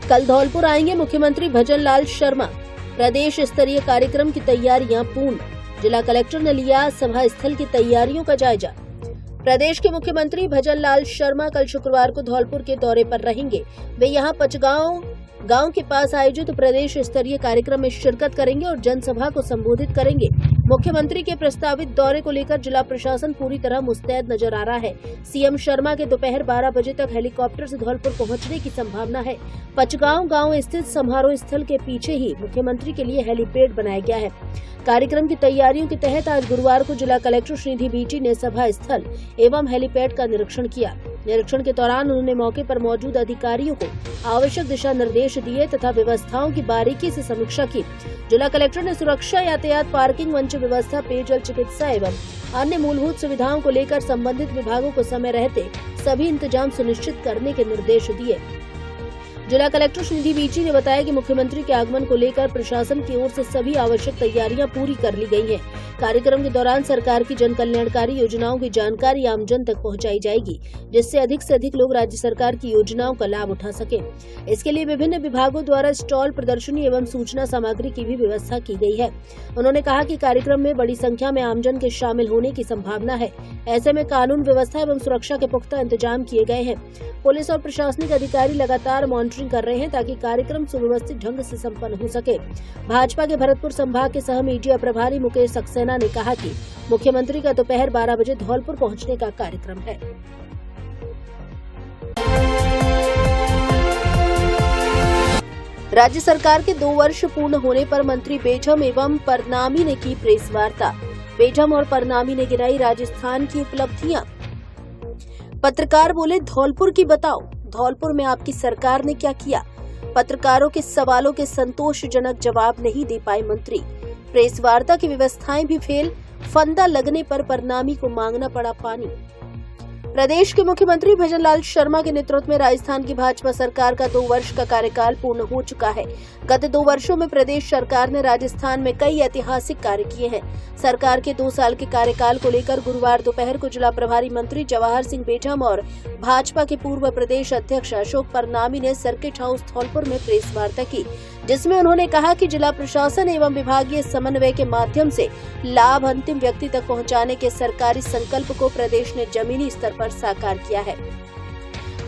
कल धौलपुर आएंगे मुख्यमंत्री भजन लाल शर्मा। प्रदेश स्तरीय कार्यक्रम की तैयारियां पूर्ण। जिला कलेक्टर ने लिया सभा स्थल की तैयारियों का जायजा। प्रदेश के मुख्यमंत्री भजन लाल शर्मा कल शुक्रवार को धौलपुर के दौरे पर रहेंगे। वे यहां पचगांव गांव के पास आयोजित प्रदेश स्तरीय कार्यक्रम में शिरकत करेंगे और जनसभा को संबोधित करेंगे। मुख्यमंत्री के प्रस्तावित दौरे को लेकर जिला प्रशासन पूरी तरह मुस्तैद नजर आ रहा है। सीएम शर्मा के दोपहर 12 बजे तक हेलीकॉप्टर से धौलपुर पहुंचने की संभावना है। पचगांव गांव स्थित समारोह स्थल के पीछे ही मुख्यमंत्री के लिए हेलीपैड बनाया गया है। कार्यक्रम की तैयारियों के तहत आज गुरुवार को जिला कलेक्टर श्रीनिधि बीटी ने सभा स्थल एवं हेलीपैड का निरीक्षण किया। निरीक्षण के दौरान उन्होंने मौके पर मौजूद अधिकारियों को आवश्यक दिशा निर्देश दिए तथा व्यवस्थाओं की बारीकी से समीक्षा की। जिला कलेक्टर ने सुरक्षा, यातायात, पार्किंग, मंच व्यवस्था, पेयजल, चिकित्सा एवं अन्य मूलभूत सुविधाओं को लेकर संबंधित विभागों को समय रहते सभी इंतजाम सुनिश्चित करने के निर्देश दिए। जिला कलेक्टर श्रीनिधि बीटी ने बताया कि मुख्यमंत्री के आगमन को लेकर प्रशासन की ओर से सभी आवश्यक तैयारियां पूरी कर ली गई हैं। कार्यक्रम के दौरान सरकार की जन कल्याणकारी योजनाओं की जानकारी आमजन तक पहुंचाई जाएगी, जिससे अधिक से अधिक लोग राज्य सरकार की योजनाओं का लाभ उठा सकें। इसके लिए विभिन्न विभागों द्वारा स्टॉल, प्रदर्शनी एवं सूचना सामग्री की भी व्यवस्था की गई है। उन्होंने कहा कि कार्यक्रम में बड़ी संख्या में आमजन के शामिल होने की संभावना है। ऐसे में कानून व्यवस्था एवं सुरक्षा के पुख्ता इंतजाम किए गए हैं। पुलिस और प्रशासनिक अधिकारी लगातार मॉनिटरिंग कर रहे हैं ताकि कार्यक्रम सुव्यवस्थित ढंग से संपन्न हो सके। भाजपा के भरतपुर संभाग के सह मीडिया प्रभारी मुकेश सक्सेना ने कहा कि मुख्यमंत्री का दोपहर 12 बजे धौलपुर पहुंचने का कार्यक्रम है। राज्य सरकार के 2 वर्ष पूर्ण होने पर मंत्री बेझम एवं परनामी ने की प्रेस वार्ता। बेझम और परनामी ने गिनाई राजस्थान की उपलब्धियां। पत्रकार बोले, धौलपुर की बताओ, धौलपुर में आपकी सरकार ने क्या किया। पत्रकारों के सवालों के संतोषजनक जवाब नहीं दे पाए मंत्री। प्रेस वार्ता की व्यवस्थाएं भी फेल। फंदा लगने पर परनामी को मांगना पड़ा पानी। प्रदेश के मुख्यमंत्री भजन लाल शर्मा के नेतृत्व में राजस्थान की भाजपा सरकार का 2 वर्ष का कार्यकाल पूर्ण हो चुका है। गत 2 वर्षों में प्रदेश सरकार ने राजस्थान में कई ऐतिहासिक कार्य किए हैं। सरकार के 2 साल के कार्यकाल को लेकर गुरुवार दोपहर को जिला प्रभारी मंत्री जवाहर सिंह बेझम और भाजपा के पूर्व प्रदेश अध्यक्ष अशोक परनामी ने सर्किट हाउस धौलपुर में प्रेस वार्ता की, जिसमें उन्होंने कहा कि जिला प्रशासन एवं विभागीय समन्वय के माध्यम से लाभ अंतिम व्यक्ति तक पहुंचाने के सरकारी संकल्प को प्रदेश ने जमीनी स्तर पर साकार किया है।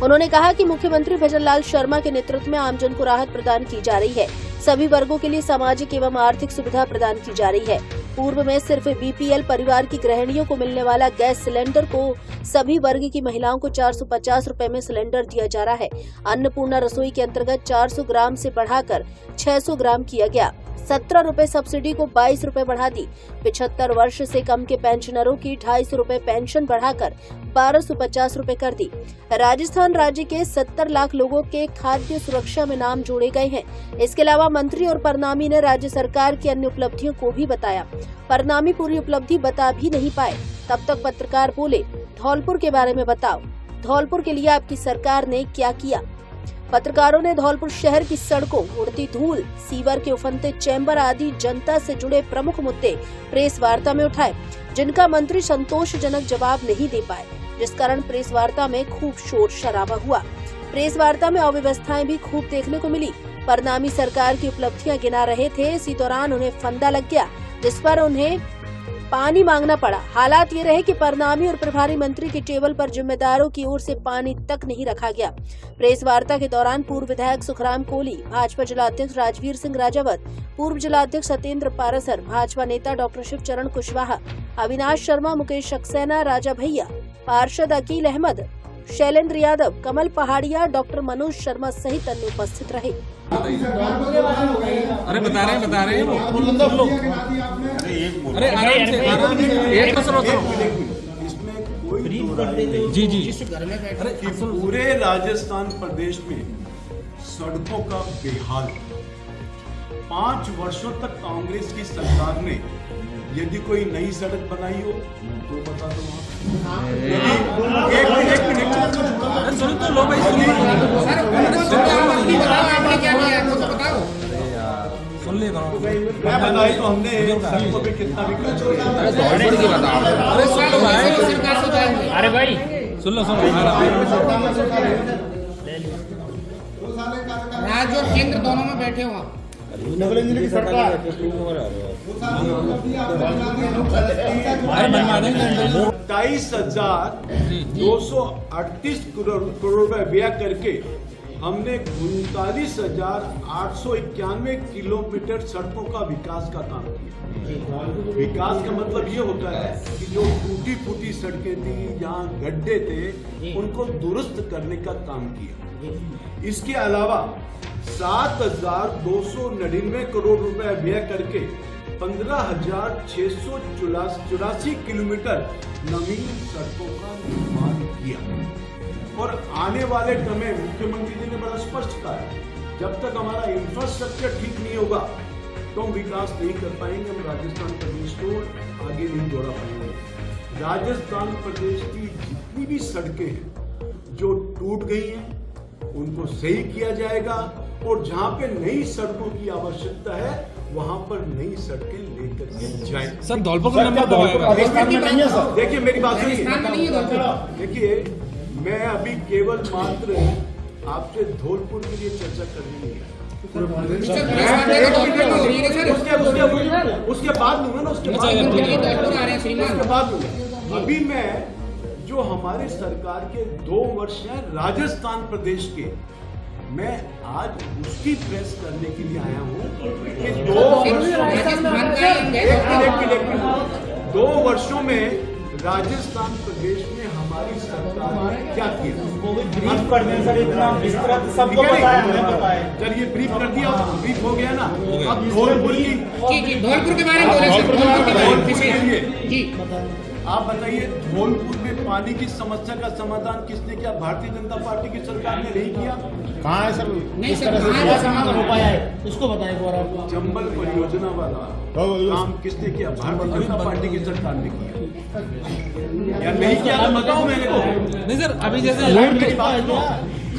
उन्होंने कहा कि मुख्यमंत्री भजन लाल शर्मा के नेतृत्व में आमजन को राहत प्रदान की जा रही है। सभी वर्गों के लिए सामाजिक एवं आर्थिक सुविधा प्रदान की जा रही है। पूर्व में सिर्फ बीपीएल परिवार की गृहिणियों को मिलने वाला गैस सिलेंडर को सभी वर्ग की महिलाओं को 450 रुपए में सिलेंडर दिया जा रहा है। अन्नपूर्णा रसोई के अंतर्गत 400 ग्राम से बढ़ाकर 600 ग्राम किया गया। 17 रुपए सब्सिडी को 22 रुपए बढ़ा दी। 75 वर्ष से कम के पेंशनरों की 250 रुपए पेंशन बढ़ाकर 1250 रुपए कर दी। राजस्थान राज्य के 70 लाख लोगों के खाद्य सुरक्षा में नाम जोड़े गए हैं। इसके अलावा मंत्री और परनामी ने राज्य सरकार की अन्य उपलब्धियों को भी बताया। परनामी पूरी उपलब्धि बता भी नहीं पाए। तब तक पत्रकार बोले, धौलपुर के बारे में बताओ, धौलपुर के लिए आपकी सरकार ने क्या किया। पत्रकारों ने धौलपुर शहर की सड़कों, उड़ती धूल, सीवर के उफनते चैम्बर आदि जनता से जुड़े प्रमुख मुद्दे प्रेस वार्ता में उठाए, जिनका मंत्री संतोषजनक जवाब नहीं दे पाए, जिस कारण प्रेस वार्ता में खूब शोर शराबा हुआ। प्रेस वार्ता में अव्यवस्थाएं भी खूब देखने को मिली। परनामी सरकार की उपलब्धियां गिना रहे थे। इसी दौरान उन्हें फंदा लग गया, जिस पर उन्हें पानी मांगना पड़ा। हालात ये रहे कि परनामी और प्रभारी मंत्री के टेबल पर जिम्मेदारों की ओर से पानी तक नहीं रखा गया। प्रेस वार्ता के दौरान पूर्व विधायक सुखराम कोहली, भाजपा जिलाध्यक्ष राजवीर सिंह राजावत, पूर्व जिलाध्यक्ष सत्येंद्र पारासर, भाजपा नेता डॉक्टर शिवचरण कुशवाहा, अविनाश शर्मा, मुकेश सक्सेना, राजा भैया, पार्षद अकील अहमद, शैलेंद्र यादव, कमल पहाड़िया, डॉक्टर मनोज शर्मा सहित अन्य उपस्थित रहे। अरे बता रहे हैं अरे आराम से एक इसमें कोई जी अरे पूरे राजस्थान प्रदेश में सड़कों का बेहाल। 5 वर्षों तक कांग्रेस की सरकार ने यदि कोई नई सड़क बनाई हो तो बता दो। एक मिनट सुन तो लो भाई, सुन ले मैं बताई तो हमने सड़कों पे कितना भी खर्च किया। अरे सुन लो भाई, अरे भाई सुन लो राज्य और केंद्र दोनों में बैठे हो आप। तेईस 2,238 करोड़ रुपए व्यय करके हमने 39,891 किलोमीटर सड़कों का विकास का काम किया। विकास का मतलब ये होता है कि जो टूटी फूटी सड़कें थी, जहाँ गड्ढे थे, उनको दुरुस्त करने का काम किया। इसके अलावा 7,299 करोड़ रुपए व्यय करके 15,684 किलोमीटर नवीन सड़कों का निर्माण किया। और आने वाले समय मुख्यमंत्री जी ने बड़ा स्पष्ट कहा है, जब तक हमारा इंफ्रास्ट्रक्चर ठीक नहीं होगा तो हम विकास नहीं कर पाएंगे, हम राजस्थान प्रदेश को आगे नहीं दौड़ा पाएंगे। राजस्थान प्रदेश की जितनी भी सड़कें हैं जो टूट गई हैं उनको सही किया जाएगा, और जहां पे नई सड़कों की आवश्यकता है वहां पर नई सड़कें लेकर के जाएंगे। सर धौलपुर का नंबर कब आएगा? देखिए मेरी बात सुनिए, देखिए मैं अभी केवल मात्र आपसे धौलपुर के लिए चर्चा करने नहीं आया। उसके बाद लूंगा ना, उसके बाद लूंगा। अभी मैं जो हमारी सरकार के 2 वर्ष हैं राजस्थान प्रदेश के, मैं आज उसकी प्रेस करने के लिए आया हूँ कि 2 वर्षों में राजस्थान प्रदेश में हमारी सरकार ने क्या किया। चलिए ब्रीफ कर दिया, ब्रीफ हो गया ना। अब धौलपुर की धौलपुर के बारे में आप बताइए, धौलपुर में पानी की समस्या का समाधान किसने किया? भारतीय जनता पार्टी की सरकार ने नहीं किया। कहाँ है सर? नहीं सर, समाधान हो पाया है इसको बताएं गौरव। चंबल परियोजना वाला काम किसने किया? भारतीय जनता पार्टी की सरकार ने किया या नहीं किया? तो बताओ मेरे को। नहीं सर, अभी जैसे मेरी बात सुनो।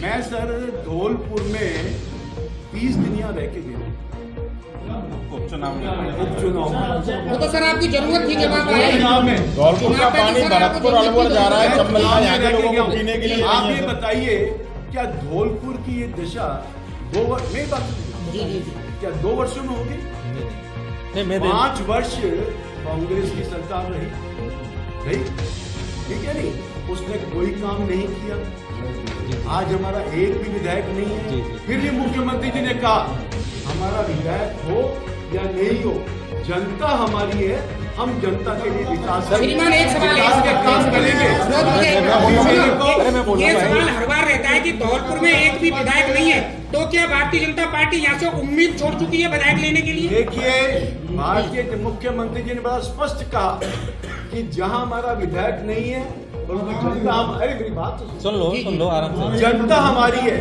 मैं सर धौलपुर में 30 दिन यहाँ रह के गया उपचुनाव। वो तो सर आपकी जरूरत थी जब आप आए। धौलपुर का पानी भरतपुर अलवर जा रहा है, चंबल में यहाँ के लोगों को पीने के लिए आप ये बताइए, क्या धौलपुर की ये दशा 2 वर्ष में बात क्या 2 वर्षों में होगी? 5 वर्ष कांग्रेस की सरकार रही, ठीक है नहीं? उसने कोई काम नहीं किया। आज हमारा एक भी विधायक नहीं है। फिर भी मुख्यमंत्री जी ने कहा हमारा विधायक हो या नहीं हो, जनता हमारी है, हम जनता के लिए विकास श्रीमान एक सवाल के काम करेंगे। ये सवाल हर बार रहता है कि धौलपुर में एक भी विधायक नहीं है, तो क्या भारतीय जनता पार्टी यहाँ से उम्मीद छोड़ चुकी है विधायक लेने के लिए? देखिए, भारतीय मुख्यमंत्री जी ने बड़ा स्पष्ट कहा कि जहां हमारा विधायक नहीं है, जनता अरे मेरी बात तो सुन लो आराम से। जनता हमारी है,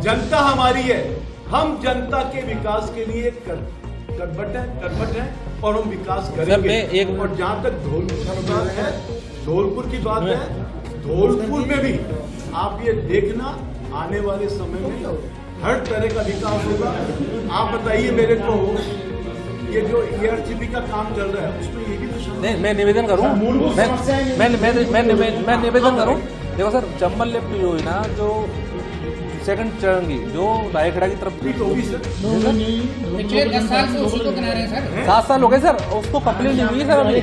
जनता हमारी है। हम जनता के विकास के लिए कटबट है और हम विकास करेंगे। और जहाँ तक धौलपुर की बात है, धौलपुर में भी आप ये देखना आने वाले समय में हर तरह का विकास होगा। आप बताइए मेरे को, ये जो ERCP का काम चल रहा है उसमें ये भी तो नहीं, मैं निवेदन करूं, मैं निवेदन करूं। देखो सर, चंबल लिफ्ट योजना जो सेकंड चरण की जो रायखेड़ा की तरफ तो होगी सर। पिछले 10 साल से उसी को बना रहे हैं सर। 7 साल हो गए सर, उसको कंप्लीट नहीं हुई सर अभी।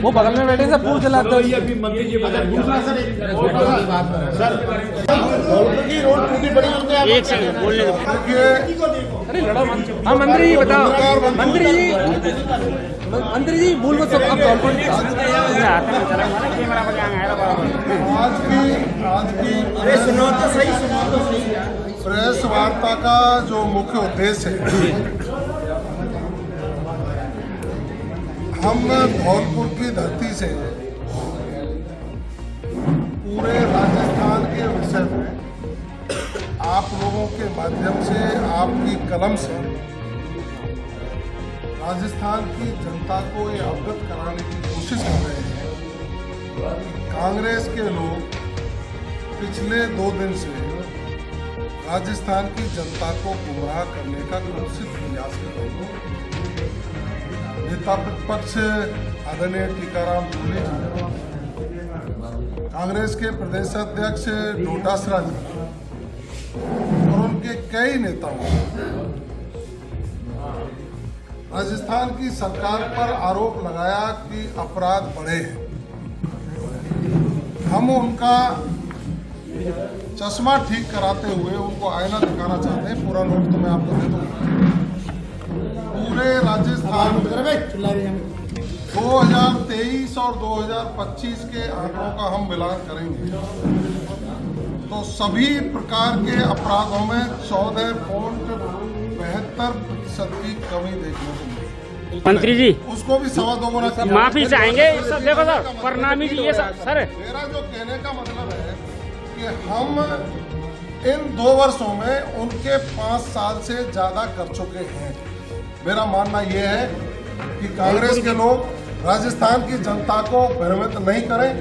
वो बगल में बैठे सर, पूछ चलाते ये अभी मंत्री जी बता दिया की रोड टूटी पड़ी होती है। एक सेकंड बोलने दो। अरे लड़ा हाँ मंत्री जी बताओ, मंत्री जी भूल मत सब आप धौलपुर आज की प्रेस वार्ता का जो मुख्य उद्देश्य है, हम धौलपुर की धरती से पूरे राजस्थान के विषय में आप लोगों के माध्यम से, आपकी कलम से राजस्थान की जनता को ये अवगत कराने की कोशिश कर रहे हैं कि कांग्रेस के लोग पिछले 2 दिन से राजस्थान की जनता को गुमराह करने का कुत्सित प्रयास कर रहे हैं। नेता प्रतिपक्ष आदरणीय टीकाराम जूली जी, कांग्रेस के प्रदेश अध्यक्ष डोटासरा जी कई नेताओं ने राजस्थान की सरकार पर आरोप लगाया कि अपराध बढ़े हैं। हम उनका चश्मा ठीक कराते हुए उनको आईना दिखाना चाहते हैं। पूरा नोट तो मैं आपको दे दूंगा। पूरे राजस्थान में 2023 और 2025 के आंकड़ों का हम मिलान करेंगे तो सभी प्रकार के अपराधों में 14.72% की कमी देखने को मिली। मंत्री जी उसको भी 2.25 गुना किया। माफी चाहेंगे सब। देखो सर, प्रणामी जी ये सर मेरा जो कहने का मतलब है कि हम इन 2 वर्षों में उनके 5 साल से ज्यादा कर चुके हैं। मेरा मानना यह है कि कांग्रेस के लोग राजस्थान की जनता को भ्रमित नहीं करें।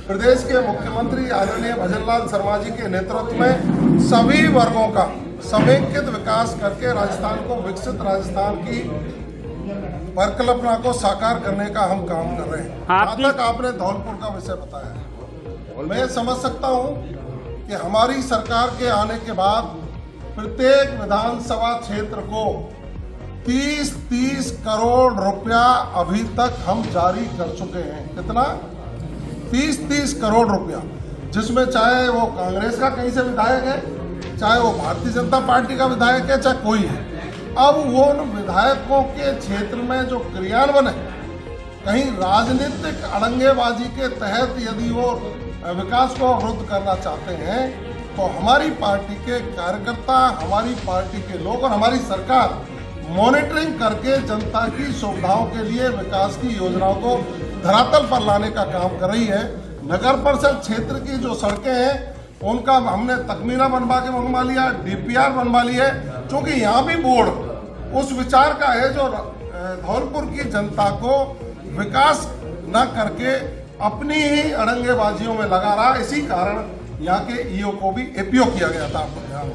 प्रदेश के मुख्यमंत्री आदरणीय भजनलाल शर्मा जी के नेतृत्व में सभी वर्गों का समेकित विकास करके राजस्थान को विकसित राजस्थान की परिकल्पना को साकार करने का हम काम कर रहे हैं। जहाँ तक आपने धौलपुर का विषय बताया है, मैं समझ सकता हूँ कि हमारी सरकार के आने के बाद प्रत्येक विधानसभा क्षेत्र को 30 करोड़ रुपया अभी तक हम जारी कर चुके हैं। कितना? 30 करोड़ रुपया, जिसमें चाहे वो कांग्रेस का कहीं से विधायक है, चाहे वो भारतीय जनता पार्टी का विधायक है, चाहे कोई है। अब वो उन विधायकों के क्षेत्र में जो क्रियान्वयन है, कहीं राजनीतिक अड़ंगेबाजी के तहत यदि वो विकास को अवरुद्ध करना चाहते हैं तो हमारी पार्टी के कार्यकर्ता, हमारी पार्टी के लोग और हमारी सरकार मॉनिटरिंग करके जनता की सुविधाओं के लिए विकास की योजनाओं को धरातल पर लाने का काम कर रही है। नगर परिषद क्षेत्र की जो सड़कें हैं उनका हमने तकमीना बनवा के मंगवा लिया, डीपीआर बनवा ली है, क्योंकि यहाँ भी बोर्ड उस विचार का है जो धौलपुर की जनता को विकास न करके अपनी ही अड़ंगेबाजियों में लगा रहा। इसी कारण यहाँ के ईओ को भी एपीओ किया गया था। आपको ध्यान हो,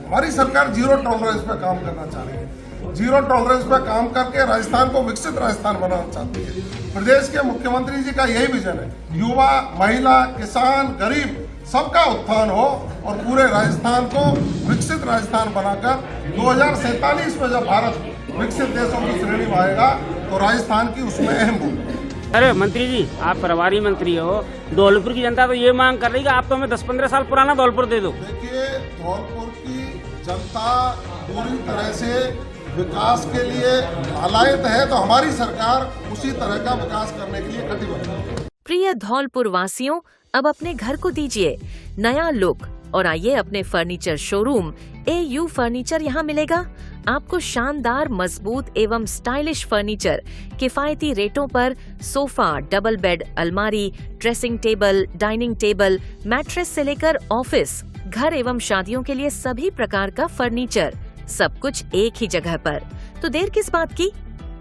हमारी सरकार जीरो टॉलरेंस पे काम करना चाह रही है। जीरो टॉलरेंस पे काम करके राजस्थान को विकसित राजस्थान बनाना चाहती है। प्रदेश के मुख्यमंत्री जी का यही विजन है, युवा, महिला, किसान, गरीब सबका उत्थान हो और पूरे राजस्थान को विकसित राजस्थान बनाकर 2047 में जब भारत विकसित देशों की श्रेणी में आएगा तो राजस्थान की उसमें अहम भूमिका। अरे मंत्री जी, आप प्रभारी मंत्री हो, धौलपुर की जनता तो ये मांग कर रही है कि आप तो हमें 10-15 साल पुराना धौलपुर दे दो। देखिए, धौलपुर की जनता पूरी तरह से विकास के लिए लालायित है, तो हमारी सरकार उसी तरह का विकास करने के लिए कटिबद्ध है। प्रिय धौलपुर वासियों, अब अपने घर को दीजिए नया लुक और आइए अपने फर्नीचर शोरूम AU फर्नीचर यहाँ मिलेगा। आपको शानदार, मजबूत एवं स्टाइलिश फर्नीचर किफायती रेटों पर सोफा, डबल बेड, अलमारी, dressing table, dining table, mattress से लेकर ऑफिस, घर एवं शादियों के लिए सभी प्रकार का फर्नीचर, सब कुछ एक ही जगह पर। तो देर किस बात की,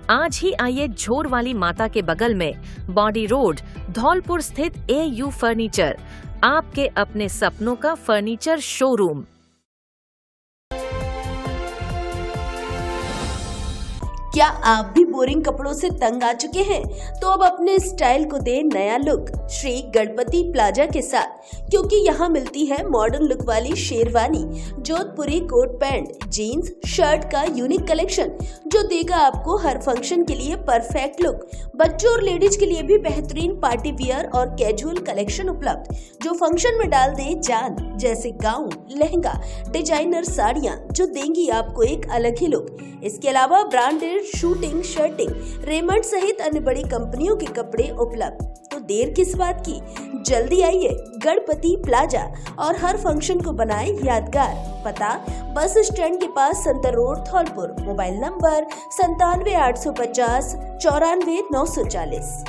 आज ही आइए झोर वाली माता के बगल में बॉडी रोड धौलपुर स्थित AU फर्नीचर, आपके अपने सपनों का फर्नीचर शोरूम। क्या आप भी बोरिंग कपड़ों से तंग आ चुके हैं? तो अब अपने स्टाइल को दे नया लुक श्री गणपति प्लाजा के साथ, क्योंकि यहाँ मिलती है मॉडर्न लुक वाली शेरवानी, जोधपुरी कोट पैंट, जीन्स, शर्ट का यूनिक कलेक्शन जो देगा आपको हर फंक्शन के लिए परफेक्ट लुक। बच्चों और लेडीज के लिए भी बेहतरीन पार्टी वियर और कैजुअल कलेक्शन उपलब्ध जो फंक्शन में डाल दे जान, जैसे गाउन, लहंगा, डिजाइनर साड़ियाँ जो देंगी आपको एक अलग ही लुक। इसके अलावा ब्रांडेड शूटिंग, शर्टिंग, रेमंड सहित अन्य बड़ी कंपनियों के कपड़े उपलब्ध। तो देर किस बात की, जल्दी आइए गणपति प्लाजा और हर फंक्शन को बनाए यादगार। पता बस स्टैंड के पास, Santar road, Dhaulpur. Mobile number 97 850 94 940।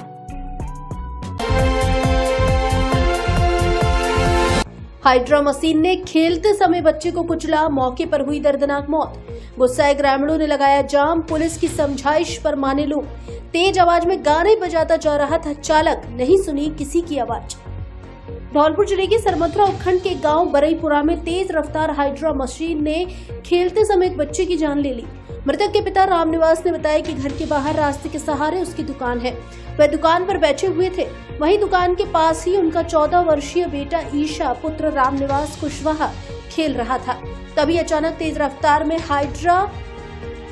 Hydra machine ने खेलते समय बच्चे को कुचला, मौके पर हुई दर्दनाक मौत। गुस्साए ग्रामीणों ने लगाया जाम, पुलिस की समझाइश पर माने लोग। तेज आवाज में गाने बजाता जा रहा था चालक, नहीं सुनी किसी की आवाज। धौलपुर जिले के सरमथुरा उपखंड के गांव बरईपुरा में तेज रफ्तार हाइड्रा मशीन ने खेलते समय एक बच्चे की जान ले ली। मृतक के पिता रामनिवास ने बताया कि घर के बाहर रास्ते के सहारे उसकी दुकान है, वह दुकान पर बैठे हुए थे। वहीं दुकान के पास ही उनका 14 वर्षीय बेटा ईशा पुत्र रामनिवास कुशवाहा खेल रहा था। तभी अचानक तेज रफ्तार में हाइड्रा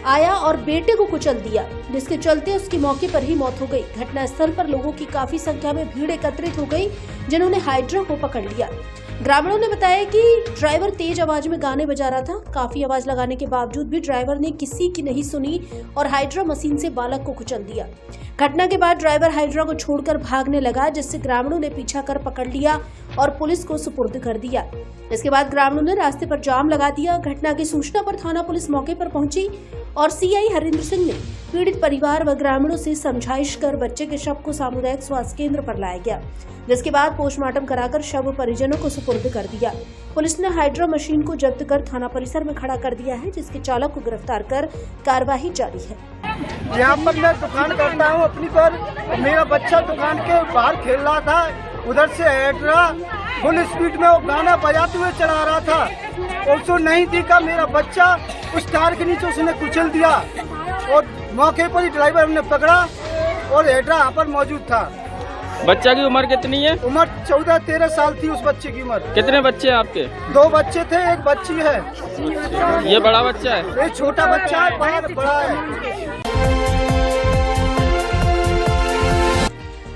आया और बेटे को कुचल दिया, जिसके चलते उसकी मौके पर ही मौत हो गई। घटनास्थल पर लोगों की काफी संख्या में भीड़ एकत्रित हो गई, जिन्होंने हाइड्रा को पकड़ लिया। ग्रामीणों ने बताया कि ड्राइवर तेज आवाज में गाने बजा रहा था। काफी आवाज लगाने के बावजूद भी ड्राइवर ने किसी की नहीं सुनी और हाइड्रा मशीन से बालक को कुचल दिया। घटना के बाद ड्राइवर हाइड्रा को छोड़कर भागने लगा, जिससे ग्रामीणों ने पीछा कर पकड़ लिया और पुलिस को सुपुर्द कर दिया। इसके बाद ग्रामीणों ने रास्ते पर जाम लगा दिया। घटना की सूचना पर थाना पुलिस मौके पर पहुंची और सीआई हरिंद्र सिंह ने पीड़ित परिवार व ग्रामीणों से समझाइश कर बच्चे के शव को सामुदायिक स्वास्थ्य केंद्र पर लाया गया, जिसके बाद पोस्टमार्टम कराकर शव परिजनों को सुपुर्द कर दिया। पुलिस ने हाइड्रा मशीन को जब्त कर थाना परिसर में खड़ा कर दिया है, जिसके चालक को गिरफ्तार कर कार्यवाही जारी है। यहाँ पर मैं दुकान करता हूँ अपनी पर, मेरा बच्चा दुकान के बाहर खेल रहा था, उधर से हाइड्रा फुल स्पीड में वो गाना बजाते हुए चला रहा था और उसको नहीं दिखा मेरा बच्चा, उस टायर के नीचे उसने कुचल दिया और मौके पर ही ड्राइवर ने पकड़ा और हाइड्रा यहाँ पर मौजूद था। बच्चा की उम्र कितनी है? उम्र 14-13 साल थी उस बच्चे की उम्र। कितने बच्चे हैं आपके? 2 बच्चे थे, एक बच्ची है। ये बड़ा बच्चा है? ये छोटा बच्चा है, बड़ा है।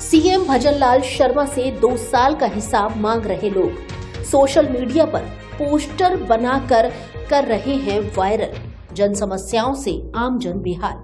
सीएम भजनलाल शर्मा से 2 साल का हिसाब मांग रहे लोग सोशल मीडिया पर पोस्टर बनाकर कर रहे हैं वायरल। जन समस्याओं से आमजन बेहाल।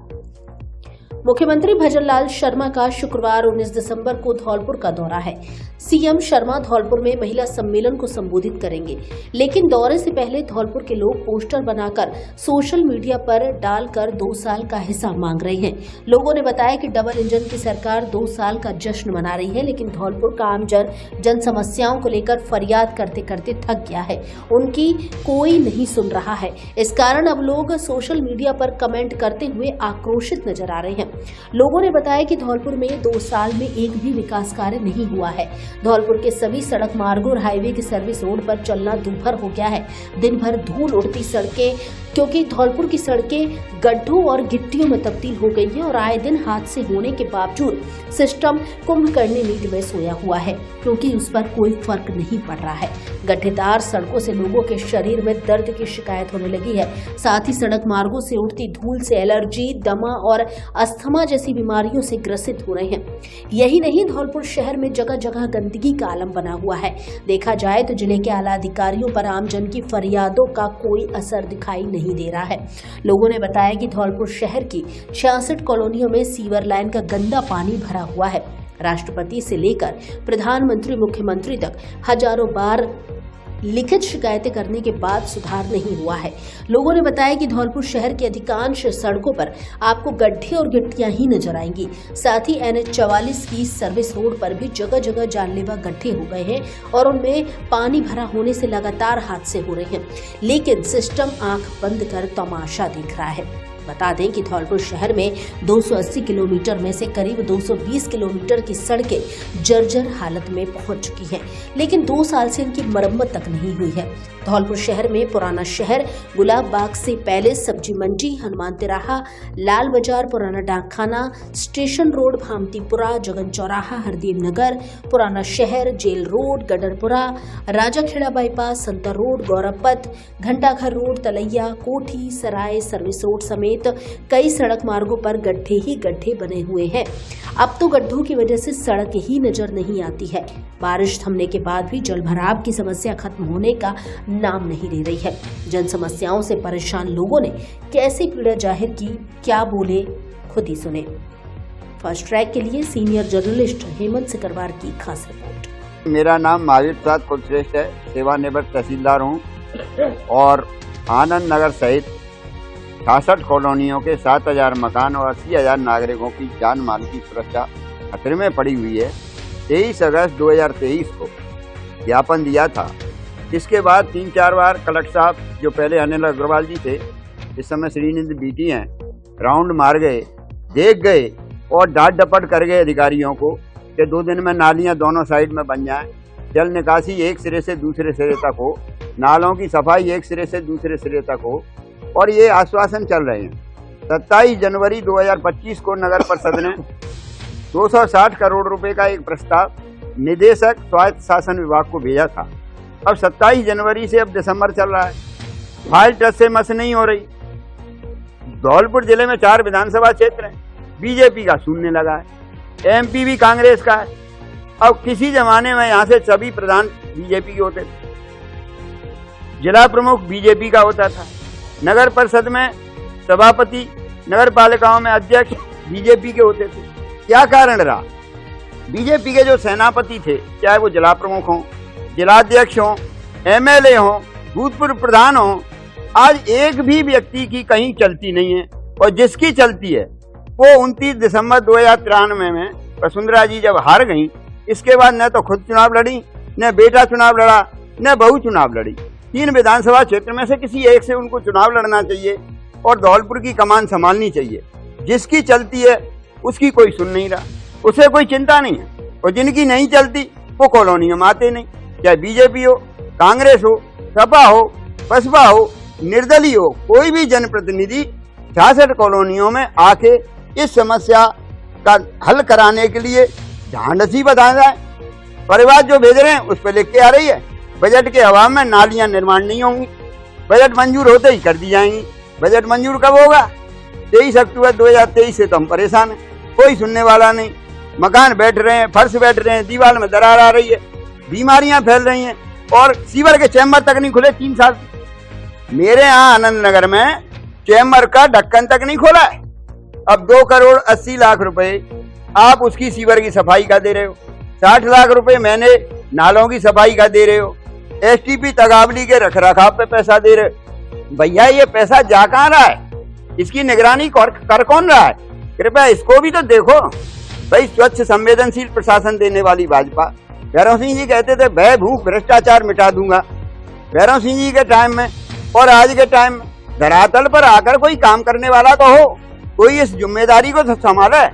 मुख्यमंत्री भजनलाल शर्मा का शुक्रवार 19 दिसंबर को धौलपुर का दौरा है। सीएम शर्मा धौलपुर में महिला सम्मेलन को संबोधित करेंगे, लेकिन दौरे से पहले धौलपुर के लोग पोस्टर बनाकर सोशल मीडिया पर डालकर 2 साल का हिसाब मांग रहे हैं। लोगों ने बताया कि डबल इंजन की सरकार 2 साल का जश्न मना रही है, लेकिन धौलपुर का आमजन जन समस्याओं को लेकर फरियाद करते करते थक गया है। उनकी कोई नहीं सुन रहा है। इस कारण अब लोग सोशल मीडिया पर कमेंट करते हुए आक्रोशित नजर आ रहे हैं। लोगों ने बताया कि धौलपुर में 2 साल में एक भी विकास कार्य नहीं हुआ है। धौलपुर के सभी सड़क मार्गों और हाईवे की सर्विस रोड पर चलना दूभर हो गया है। दिन भर धूल उड़ती सड़कें, क्योंकि धौलपुर की सड़कें गड्ढों और गिट्टियों में तब्दील हो गई हैं और आए दिन हादसे होने के बावजूद सिस्टम कुंभकर्णी नींद में सोया हुआ है, क्योंकि उस पर कोई फर्क नहीं पड़ रहा है। गड्ढेदार सड़कों से लोगों के शरीर में दर्द की शिकायत होने लगी है। साथ ही सड़क मार्गों से उड़ती धूल से एलर्जी, दमा और अस्थमा जैसी बीमारियों से ग्रसित हो रहे हैं। यही नहीं, धौलपुर शहर में जगह जगह गंदगी का आलम बना हुआ है। देखा जाए तो जिले के आला अधिकारियों पर आमजन की फरियादों का कोई असर दिखाई नहीं दे रहा है। लोगों ने बताया कि धौलपुर शहर की 66 कॉलोनियों में सीवर लाइन का गंदा पानी भरा हुआ है। राष्ट्रपति से लेकर प्रधानमंत्री, मुख्यमंत्री तक हजारों बार लिखित शिकायतें करने के बाद सुधार नहीं हुआ है। लोगों ने बताया कि धौलपुर शहर की अधिकांश सड़कों पर आपको गड्ढे और गिट्टियां ही नजर आएंगी। साथ ही NH-44 की सर्विस रोड पर भी जगह जगह जानलेवा गड्ढे हो गए हैं और उनमें पानी भरा होने से लगातार हादसे हो रहे हैं, लेकिन सिस्टम आंख बंद कर तमाशा देख रहा है। बता दें कि धौलपुर शहर में 280 किलोमीटर में से करीब 220 किलोमीटर की सड़कें जर्जर हालत में पहुंच चुकी हैं, लेकिन 2 साल से इनकी मरम्मत तक नहीं हुई है। धौलपुर शहर में पुराना शहर, गुलाब बाग से पैलेस, सब्जी मंडी, हनुमान तिराहा, लाल बाजार, पुराना डाकखाना, स्टेशन रोड, भामतीपुरा, जगन चौराहा, हरदेव नगर, पुराना शहर, jail road, Gadarpura, Rajakhera bypass, Santar road, Gaurav Path, Ghantaghar road, तलैया, कोठी, सराय, सर्विस रोड समेत कई सड़क मार्गों पर गड्ढे ही गड्ढे बने हुए हैं। अब तो गड्ढों की वजह से सड़क ही नजर नहीं आती है। बारिश थमने के बाद भी जल भराव की समस्या खत्म होने का नाम नहीं ले रही है। जन समस्याओं से परेशान लोगों ने कैसे पीड़ा जाहिर की, क्या बोले, खुद ही सुने। फर्स्ट ट्रैक के लिए सीनियर जर्नलिस्ट हेमंत सिकरवार की खास रिपोर्ट। मेरा नाम महावीर प्रसाद कुलश्रेष्ठ है, सेवानिवृत्त तहसीलदार हूँ और आनंद नगर सहित 66 कॉलोनियों के 7,000 मकान और 80,000 नागरिकों की जान माल की सुरक्षा खतरे में पड़ी हुई है। 23 अगस्त 2023 को ज्ञापन दिया था। इसके बाद 3-4 बार कलेक्टर साहब, जो पहले अनिल अग्रवाल जी थे, इस समय श्रीनिधि बीटी हैं, राउंड मार गए, देख गए और डांट डपट कर गए अधिकारियों को कि 2 दिन में नालियां दोनों साइड में बन जाएं, जल निकासी एक सिरे से दूसरे सिरे तक हो, नालों की सफाई एक सिरे से दूसरे सिरे तक हो, और ये आश्वासन चल रहे हैं। 27 जनवरी 2025 को नगर परिषद ने 260 करोड़ रुपए का एक प्रस्ताव निदेशक स्वायत्त शासन विभाग को भेजा था। अब 27 जनवरी से अब दिसंबर चल रहा है, फाइल टच से मस नहीं हो रही। धौलपुर जिले में 4 विधानसभा क्षेत्र हैं, बीजेपी का शून्य लगा है, एमपी भी कांग्रेस का है। अब किसी जमाने में यहाँ से सभी प्रधान बीजेपी के होते थे, जिला प्रमुख बीजेपी का होता था, नगर परिषद में सभापति, नगर पालिकाओं में अध्यक्ष बीजेपी के होते थे। क्या कारण रहा? बीजेपी के जो सेनापति थे, चाहे वो जिला प्रमुख हों, जिलाध्यक्ष हों, एमएलए हों, भूतपूर्व प्रधान हों, आज एक भी व्यक्ति की कहीं चलती नहीं है। और जिसकी चलती है वो 29 दिसंबर 2093 में वसुंधरा जी जब हार गई, इसके बाद न तो खुद चुनाव लड़ी, न बेटा चुनाव लड़ा, न बहू चुनाव लड़ी। 3 विधानसभा क्षेत्र में से किसी एक से उनको चुनाव लड़ना चाहिए और धौलपुर की कमान संभालनी चाहिए। जिसकी चलती है उसकी कोई सुन नहीं रहा, उसे कोई चिंता नहीं है। और जिनकी नहीं चलती वो कॉलोनियों में आते नहीं, चाहे बीजेपी हो, कांग्रेस हो, सपा हो, बसपा हो, निर्दलीय हो, कोई भी जनप्रतिनिधि 66 कॉलोनियों में आके इस समस्या का हल कराने के लिए ढांढसी बता रहा है। परिवार जो भेज रहे हैं उस पर लिख के आ रही है, बजट के अभाव में नालियां निर्माण नहीं होंगी, बजट मंजूर होते ही कर दी जाएंगी। बजट मंजूर कब होगा? 23 अक्टूबर 2023 से तो हम परेशान हैं, कोई सुनने वाला नहीं। मकान बैठ रहे हैं, फर्श बैठ रहे हैं, दीवार में दरार आ रही है, बीमारियां फैल रही हैं और सीवर के चैम्बर तक नहीं खुले 3 साल। मेरे यहाँ आनंद नगर में चैम्बर का ढक्कन तक नहीं खोला है। अब 2 करोड़ 80 लाख रुपए आप उसकी सीवर की सफाई का दे रहे हो, 60 लाख रुपए मैंने नालों की सफाई का दे रहे हो, एसटीपी तगावली के रखरखाव पे पैसा दे रहे हो। भैया ये पैसा जा कहाँ रहा है? इसकी निगरानी कर कौन रहा है? कृपया इसको भी तो देखो भाई। स्वच्छ संवेदनशील प्रशासन देने वाली भाजपा, भैरव सिंह जी कहते थे भय भूख भ्रष्टाचार मिटा दूंगा, भैरव सिंह जी के टाइम में और आज के टाइम में धरातल पर आकर कोई काम करने वाला तो हो, कोई इस जिम्मेदारी को संभाले।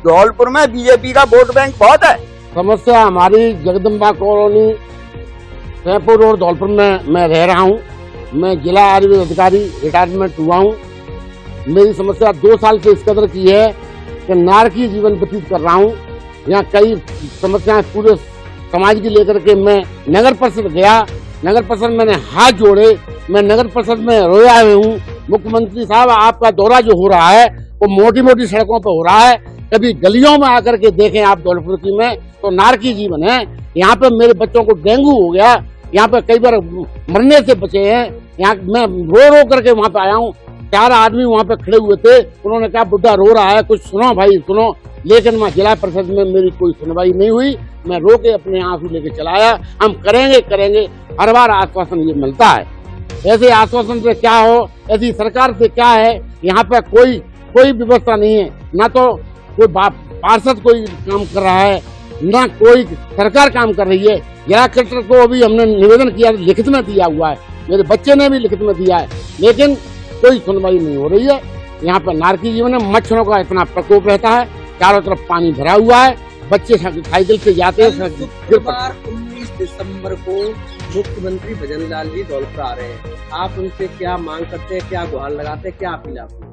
धौलपुर में बीजेपी का वोट बैंक बहुत है। समस्या हमारी जगदम्बा कॉलोनी, सैदपुर रोड, धौलपुर में मैं रह रहा हूँ। मैं जिला आयुर्वेद अधिकारी रिटायरमेंट हुआ हूँ। मेरी समस्या 2 साल से इस कदर की है कि नारकीय जीवन व्यतीत कर रहा हूँ। यहाँ कई समस्याएं पूरे समाज की लेकर के मैं नगर परिषद गया, नगर परिषद मैंने हाथ जोड़े, मैं नगर परिषद में रोया हूँ। मुख्यमंत्री साहब आपका दौरा जो हो रहा है वो मोटी मोटी सड़कों पर हो रहा है, कभी गलियों में आकर के देखें आप धौलपुर की में तो नारकीय जीवन है। यहाँ पे मेरे बच्चों को डेंगू हो गया, यहाँ पे कई बार मरने से बचे हैं। यहाँ मैं रो रो करके वहाँ पे आया हूँ, 4 आदमी वहाँ पे खड़े हुए थे, उन्होंने कहा बुढ़ा रो रहा है, कुछ सुनो भाई सुनो। लेकिन मैं जिला परिषद में मेरी कोई सुनवाई नहीं हुई, मैं रो के अपने आंसू लेके चला आया। हम करेंगे, हर बार आश्वासन ये मिलता है। ऐसे आश्वासन से क्या हो, ऐसी सरकार से क्या है? यहाँ पे कोई व्यवस्था नहीं है, ना तो कोई पार्षद कोई काम कर रहा है, ना कोई सरकार काम कर रही है। जिला कलेक्टर को अभी हमने निवेदन किया, लिखित में दिया हुआ है, मेरे बच्चे ने भी लिखित में दिया है, लेकिन कोई सुनवाई नहीं हो रही है। यहाँ पर नारकीय जीवन में मच्छरों का इतना प्रकोप रहता है, चारों तरफ पानी भरा हुआ है, बच्चे साइकिल से जाते हैं। 19 दिसंबर को मुख्यमंत्री भजन लाल जी धौलपुर आ रहे हैं, आप उनसे क्या मांग करते हैं, क्या गुहार लगाते हैं, क्या अपील आपकी?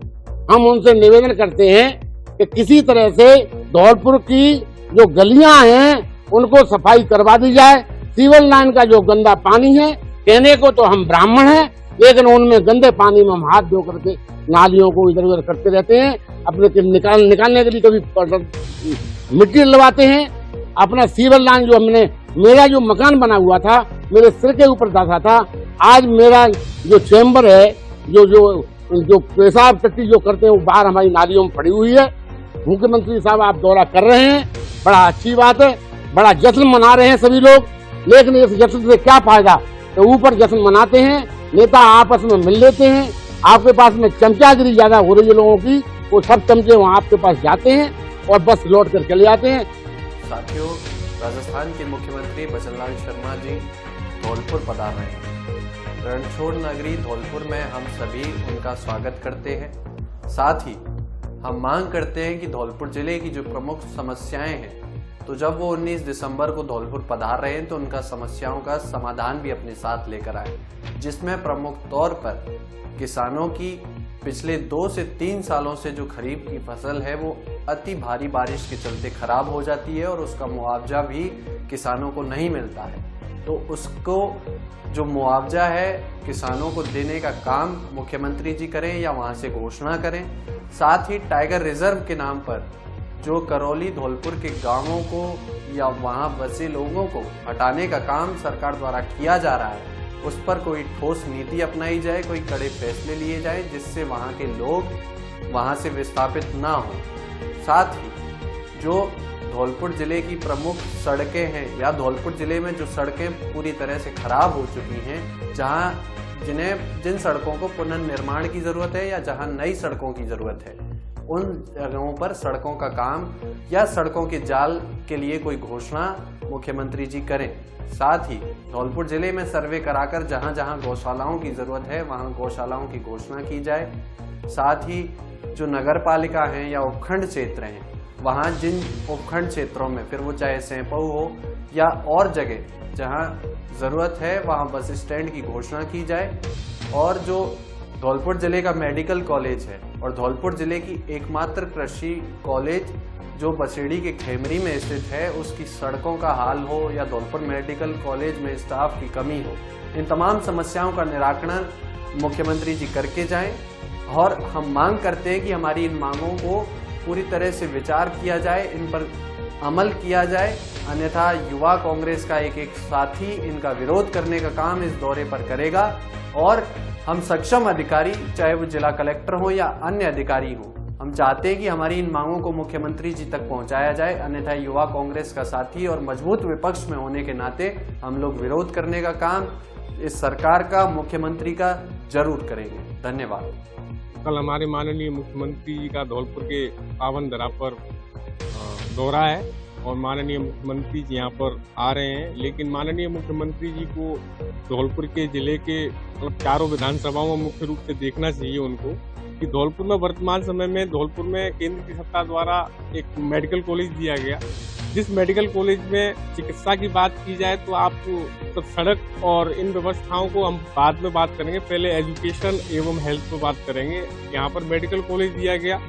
हम उनसे निवेदन करते हैं कि किसी तरह से धौलपुर की जो गलियां हैं उनको सफाई करवा दी जाए। सीवर लाइन का जो गंदा पानी है, कहने को तो हम ब्राह्मण हैं, लेकिन उनमें गंदे पानी में हम हाथ धो करके नालियों को इधर उधर करते रहते हैं। अपने निकालने के लिए कभी मिट्टी डलवाते हैं। अपना सीवर लाइन जो मेरा जो मकान बना हुआ था मेरे सिर के ऊपर दासा था, आज मेरा जो चैम्बर है, जो पेशाब टट्टी जो करते हैं वो बाहर हमारी नालियों में पड़ी हुई है। मुख्यमंत्री साहब आप दौरा कर रहे हैं, बड़ा अच्छी बात है, बड़ा जश्न मना रहे हैं सभी लोग, लेकिन इस जश्न से क्या फायदा? तो ऊपर जश्न मनाते हैं, नेता आपस में मिल लेते हैं, आपके पास में चमचागिरी ज्यादा हो रही है लोगों की, वो सब चमचे वहाँ आपके पास जाते हैं और बस लौट कर चले जाते हैं। साथियों, राजस्थान के मुख्यमंत्री भजनलाल शर्मा जी धौलपुर पधार रहे हैं। रणछोड़ नगरी धौलपुर में हम सभी उनका स्वागत करते हैं। साथ ही हम मांग करते हैं कि धौलपुर जिले की जो प्रमुख समस्याएं हैं, तो जब वो 19 दिसंबर को धौलपुर पधार रहे हैं तो उनका समस्याओं का समाधान भी अपने साथ लेकर आए, जिसमें प्रमुख तौर पर किसानों की पिछले 2 से 3 सालों से जो खरीफ की फसल है वो अति भारी बारिश के चलते खराब हो जाती है और उसका मुआवजा भी किसानों को नहीं मिलता है। तो उसको जो मुआवजा है किसानों को देने का काम मुख्यमंत्री जी करें या वहां से घोषणा करें। साथ ही टाइगर रिजर्व के नाम पर जो करौली धौलपुर के गांवों को या वहां बसे लोगों को हटाने का काम सरकार द्वारा किया जा रहा है, उस पर कोई ठोस नीति अपनाई जाए, कोई कड़े फैसले लिए जाए जिससे वहां के लोग वहां से विस्थापित ना हो। साथ ही जो धौलपुर जिले की प्रमुख सड़कें हैं या धौलपुर जिले में जो सड़कें पूरी तरह से खराब हो चुकी हैं, जिन सड़कों को पुनर्निर्माण की जरूरत है या जहां नई सड़कों की जरूरत है, उन जगहों पर सड़कों का काम या सड़कों के जाल के लिए कोई घोषणा मुख्यमंत्री जी करें। साथ ही धौलपुर जिले में सर्वे कराकर जहां जहां गौशालाओं की जरूरत है वहां गौशालाओं की घोषणा की जाए। साथ ही जो नगर पालिका हैं या उपखंड क्षेत्र हैं, वहां जिन उपखंड क्षेत्रों में फिर वो चाहे सैंपऊ हो या और जगह जहां जरूरत है वहां बस स्टैंड की घोषणा की जाए। और जो धौलपुर जिले का मेडिकल कॉलेज है और धौलपुर जिले की एकमात्र कृषि कॉलेज जो बसेड़ी के खेमरी में स्थित है, उसकी सड़कों का हाल हो या धौलपुर मेडिकल कॉलेज में स्टाफ की कमी हो, इन तमाम समस्याओं का निराकरण मुख्यमंत्री जी करके जाएं। और हम मांग करते हैं कि हमारी इन मांगों को पूरी तरह से विचार किया जाए, इन पर अमल किया जाए, अन्यथा युवा कांग्रेस का एक साथी इनका विरोध करने का काम इस दौरे पर करेगा। और हम सक्षम अधिकारी, चाहे वो जिला कलेक्टर हो या अन्य अधिकारी हो, हम चाहते हैं कि हमारी इन मांगों को मुख्यमंत्री जी तक पहुंचाया जाए, अन्यथा युवा कांग्रेस का साथी और मजबूत विपक्ष में होने के नाते हम लोग विरोध करने का काम इस सरकार का, मुख्यमंत्री का जरूर करेंगे। धन्यवाद। कल हमारे माननीय मुख्यमंत्री जी का धौलपुर के पावन धरा पर दौरा है और माननीय मुख्यमंत्री जी यहाँ पर आ रहे हैं, लेकिन माननीय मुख्यमंत्री जी को धौलपुर के जिले के चारों विधानसभाओं में मुख्य रूप से देखना चाहिए उनको कि धौलपुर में वर्तमान समय में धौलपुर में केंद्र की सत्ता द्वारा एक मेडिकल कॉलेज दिया गया, जिस मेडिकल कॉलेज में चिकित्सा की बात की जाए तो आपको सड़क और इन व्यवस्थाओं को हम बाद में बात करेंगे, पहले एजुकेशन एवं हेल्थ पर बात करेंगे। यहाँ पर मेडिकल कॉलेज दिया गया,